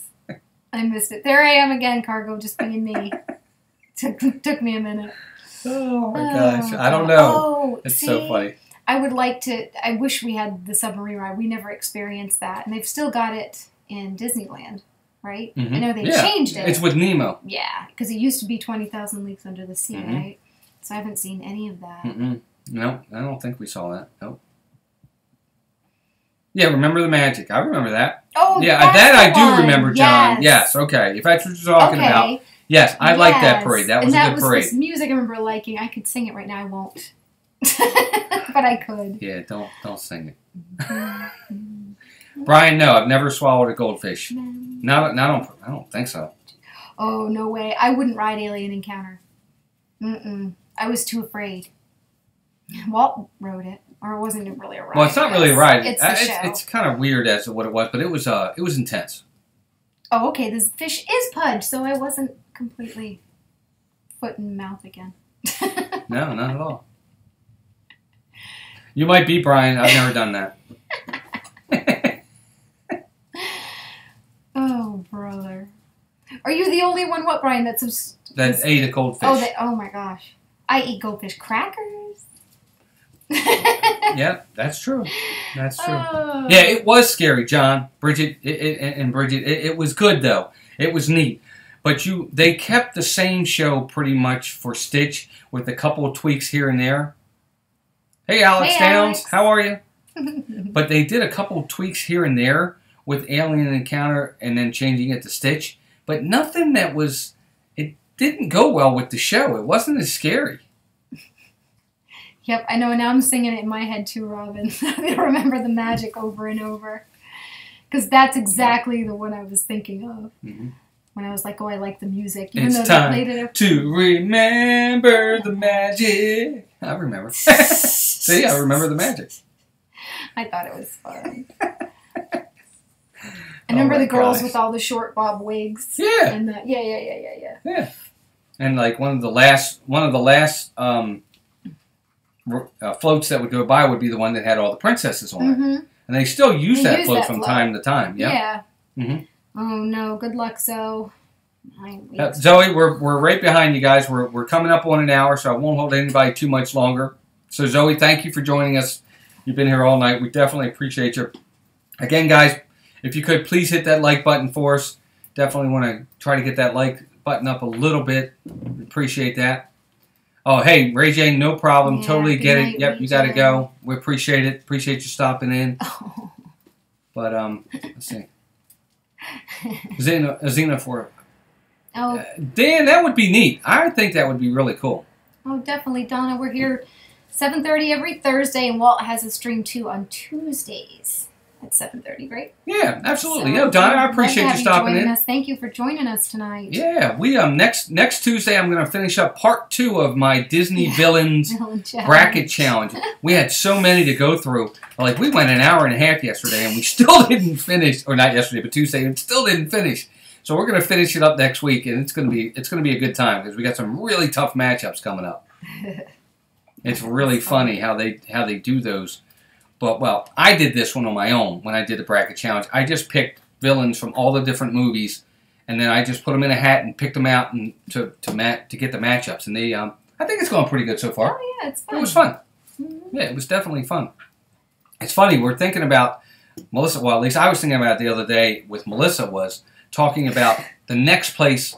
I missed it. There I am again, Cargo, just being me. Took me a minute. Oh my gosh, I don't know. It's so funny. I wish we had the submarine ride. We never experienced that. And they've still got it in Disneyland, right? Mm-hmm. I know they changed it. It's with Nemo. Yeah, because it used to be 20,000 Leagues Under the Sea, right? So I haven't seen any of that. No, I don't think we saw that. Nope. Yeah, Remember the Magic. I remember that. Oh, yeah, that I do remember, John. Yes, okay. If that's what you're talking about. Yes, I like that parade. That was a good parade. This music I remember liking. I could sing it right now. I won't. But I could. Yeah, don't sing it. Brian, no, I've never swallowed a goldfish. No, I don't think so. Oh, no way. I wouldn't ride Alien Encounter. I was too afraid. Walt rode it. Or it wasn't really a ride. Well, it's not really a ride. It's the show. It's kind of weird as to what it was, but it was intense. Oh, okay. This fish is Pudge, so I wasn't completely foot in mouth again. No, not at all. You might be, Brian. I've never done that. Oh, brother. Are you the only one, Brian, that ate a goldfish? Oh my gosh. I eat goldfish crackers. Yeah, that's true. That's true. Yeah, it was scary, John. Bridget, it was good, though. It was neat. But they kept the same show pretty much for Stitch with a couple of tweaks here and there. Hey, Alex Downs. How are you? But they did a couple tweaks here and there with Alien Encounter and then changing it to Stitch. But nothing that was... It didn't go well with the show. It wasn't as scary. Yep, I know. And now I'm singing it in my head too, Robin. I remember the magic over and over. Because that's exactly the one I was thinking of. Mm-hmm. When I was like, oh, I like the music. Even It's though time they played it to remember the magic. I remember. See, I remember the magic. I thought it was fun. I remember the girls with all the short bob wigs. Yeah. And yeah. Yeah. And like one of the last floats that would go by would be the one that had all the princesses on it. And they still use that float from time to time. Yeah. Mm-hmm. Oh no! Good luck, Zoe. Zoe, we're right behind you guys. We're coming up on an hour, so I won't hold anybody too much longer. So Zoe, thank you for joining us. You've been here all night. We definitely appreciate you. Again, guys, if you could please hit that like button for us. Definitely want to try to get that like button up a little bit. We appreciate that. Oh, hey, Ray J, no problem. Yeah, totally get it. Yep, you got to Ray J. go. We appreciate it. Appreciate you stopping in. Oh. But let's see. Xena for Dan, that would be neat. I think that would be really cool. Oh, definitely, Donna. We're here 7:30 every Thursday, and Walt has a stream too on Tuesdays at 7:30. Right? Yeah, absolutely. No, Donna, I appreciate you stopping in. Thank you for joining us tonight. Yeah, we next Tuesday I'm going to finish up part 2 of my Disney Villains bracket challenge. We had so many to go through. Like we went an hour and a half yesterday, and we still didn't finish. Or not yesterday, but Tuesday, and still didn't finish. So we're going to finish it up next week, and it's going to be a good time because we got some really tough matchups coming up. It's really funny how they do those. But well, I did this one on my own when I did the bracket challenge. I just picked villains from all the different movies, and then I just put them in a hat and picked them out and to get the matchups. And they I think it's going pretty good so far. Oh yeah, it's fun. It was fun. Yeah, it was definitely fun. It's funny, we're thinking about Melissa, well, at least I was thinking about it the other day with Melissa, was talking about the next place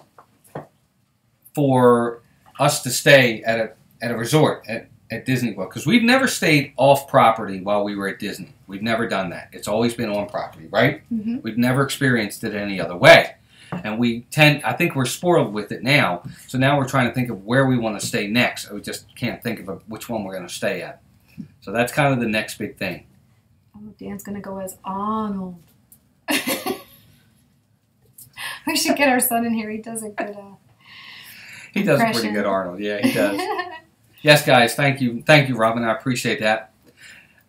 for us to stay at a resort at Disney World. Because we've never stayed off property while we were at Disney. We've never done that. It's always been on property, right? Mm-hmm. We've never experienced it any other way. And I think we're spoiled with it now. So now we're trying to think of where we want to stay next. We just can't think of which one we're going to stay at. So that's kind of the next big thing. Oh, Dan's going to go as Arnold. We should get our son in here. He does a good He does a pretty good Arnold. Yeah, he does. Yes, guys. Thank you, Robin. I appreciate that.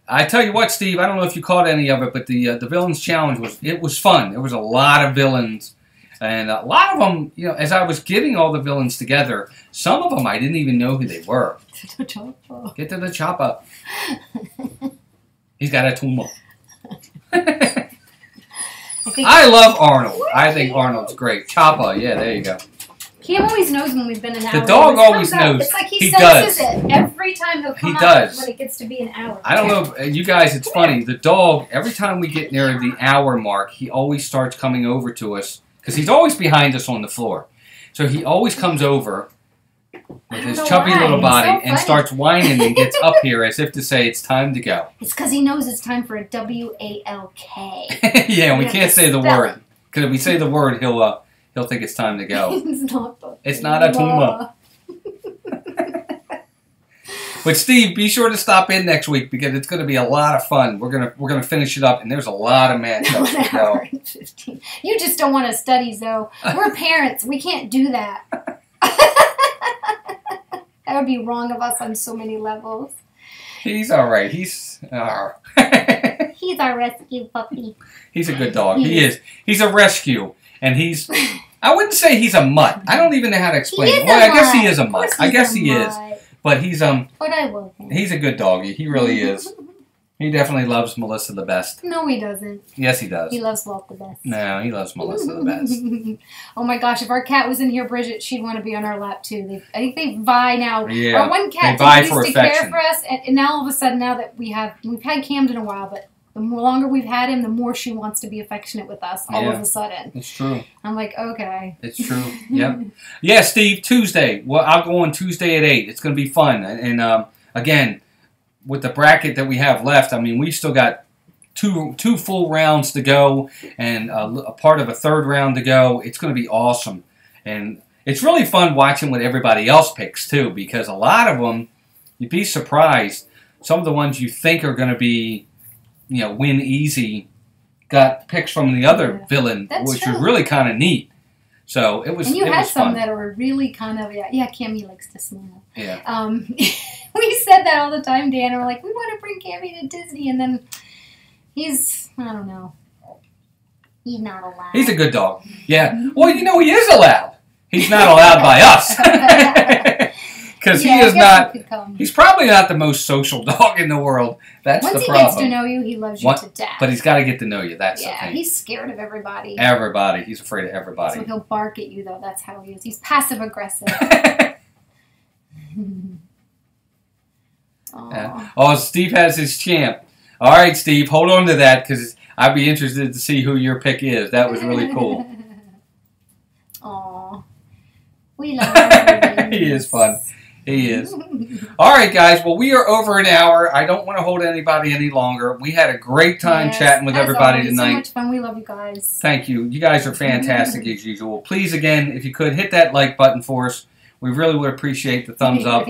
I tell you what, Steve. I don't know if you caught any of it, but the Villains Challenge was fun. There was a lot of villains, and a lot of them. You know, as I was getting all the villains together, some of them I didn't even know who they were. Get to the chopper. He's got a tumor. I love Arnold. I think Arnold's great. Chopper, yeah, there you go. He always knows when we've been an hour. The dog always knows. It's like he senses it every time he'll come out when it gets to be an hour. I don't know, you guys, it's funny. The dog, every time we get near the hour mark, he always starts coming over to us because he's always behind us on the floor. So he always comes over with his chubby little body and starts whining and gets up here as if to say it's time to go. It's because he knows it's time for a W-A-L-K. Yeah, we can't say the word. Because if we say the word, he'll think it's time to go. It's not a tumor. But Steve, be sure to stop in next week because it's going to be a lot of fun. We're gonna finish it up, and there's a lot of matchups to go. 15. You just don't want to study, Zoe. We're parents. We can't do that. That would be wrong of us on so many levels. He's all right. He's He's our rescue puppy. He's a good dog. He is. He's a rescue, and he's. I wouldn't say he's a mutt. I don't even know how to explain it. Well, I guess he is a mutt. I guess he is. But he's But I love him. He's a good doggy. He really is. He definitely loves Melissa the best. No, he doesn't. Yes, he does. He loves Walt the best. No, he loves Melissa the best. Oh my gosh, if our cat was in here, Bridget, she'd want to be on our lap too. I think they vie now. Yeah, our one cat used to care for us, and now all of a sudden, now that we've had Camden a while, but the longer we've had him, the more she wants to be affectionate with us. All of a sudden, it's true. I'm like, okay, it's true. Yep. Yeah, Steve. Tuesday. Well, I'll go on Tuesday at 8. It's going to be fun, and again. with the bracket that we have left, I mean, we've still got two full rounds to go and a part of a third round to go. It's going to be awesome. And it's really fun watching what everybody else picks, too, because a lot of them, you'd be surprised. Some of the ones you think are going to be, win easy, got picks from the other villain, which was really kind of neat. So it was. And you had some fun. that were really kind of Cammy likes to smile. Yeah. We said that all the time, Dan. And we're like, we want to bring Cammy to Disney, and then I don't know. He's not allowed. He's a good dog. Yeah. Well, he is allowed. He's not allowed by us. Because he is not. He's probably not the most social dog in the world. That's the problem. Once he gets to know you, he loves you to death. But he's got to get to know you. That's the thing. Yeah, he's scared of everybody. Everybody. He's afraid of everybody. So he'll bark at you, though. That's how he is. He's passive aggressive. Yeah. Oh, Steve has his champ. All right, Steve, hold on to that because I'd be interested to see who your pick is. That was really cool. Aw. We love him. He is fun. He is. All right, guys. Well, we are over an hour. I don't want to hold anybody any longer. We had a great time chatting with everybody tonight. So much fun. We love you guys. Thank you. You guys are fantastic as usual. Please, again, if you could, hit that like button for us. We really would appreciate the thumbs up.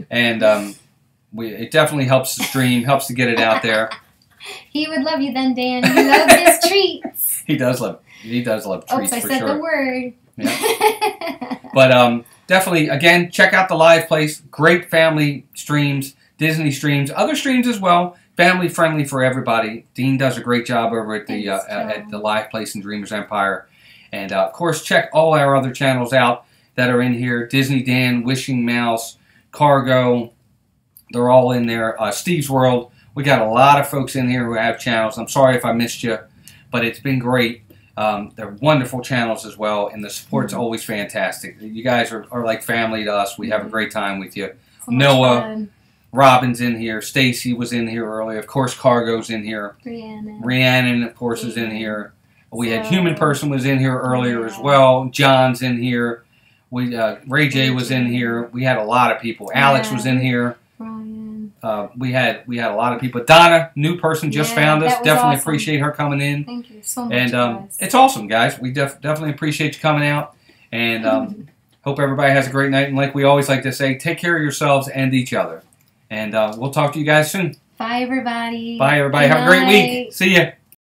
And it definitely helps the stream, helps to get it out there. He would love you then, Dan. He loves his treats. He does love treats, I for said sure. the word. Yeah. But definitely, again, check out the live place. Great family streams, Disney streams, other streams as well. Family friendly for everybody. Dean does a great job over at the live place in Dreamers Empire. And of course, check all our other channels out that are in here. Disney Dan, Wishing Mouse, Cargo. They're all in there. Steve's World. We got a lot of folks in here who have channels. I'm sorry if I missed you, but it's been great. They're wonderful channels as well, and the support's always fantastic. You guys are like family to us. We have a great time with you. So Noah, Robin's in here. Stacy was in here earlier. Of course, Cargo's in here. Rhiannon, of course, is in here. We had Human Person was in here earlier as well. John's in here. Ray J was in here. We had a lot of people. Alex was in here. We had a lot of people. Donna, new person, just found us. Definitely awesome. Appreciate her coming in. Thank you so much. And it's awesome, guys. We definitely appreciate you coming out. And hope everybody has a great night. And like we always like to say, take care of yourselves and each other. And we'll talk to you guys soon. Bye, everybody. Bye, everybody. Have a great week. See ya.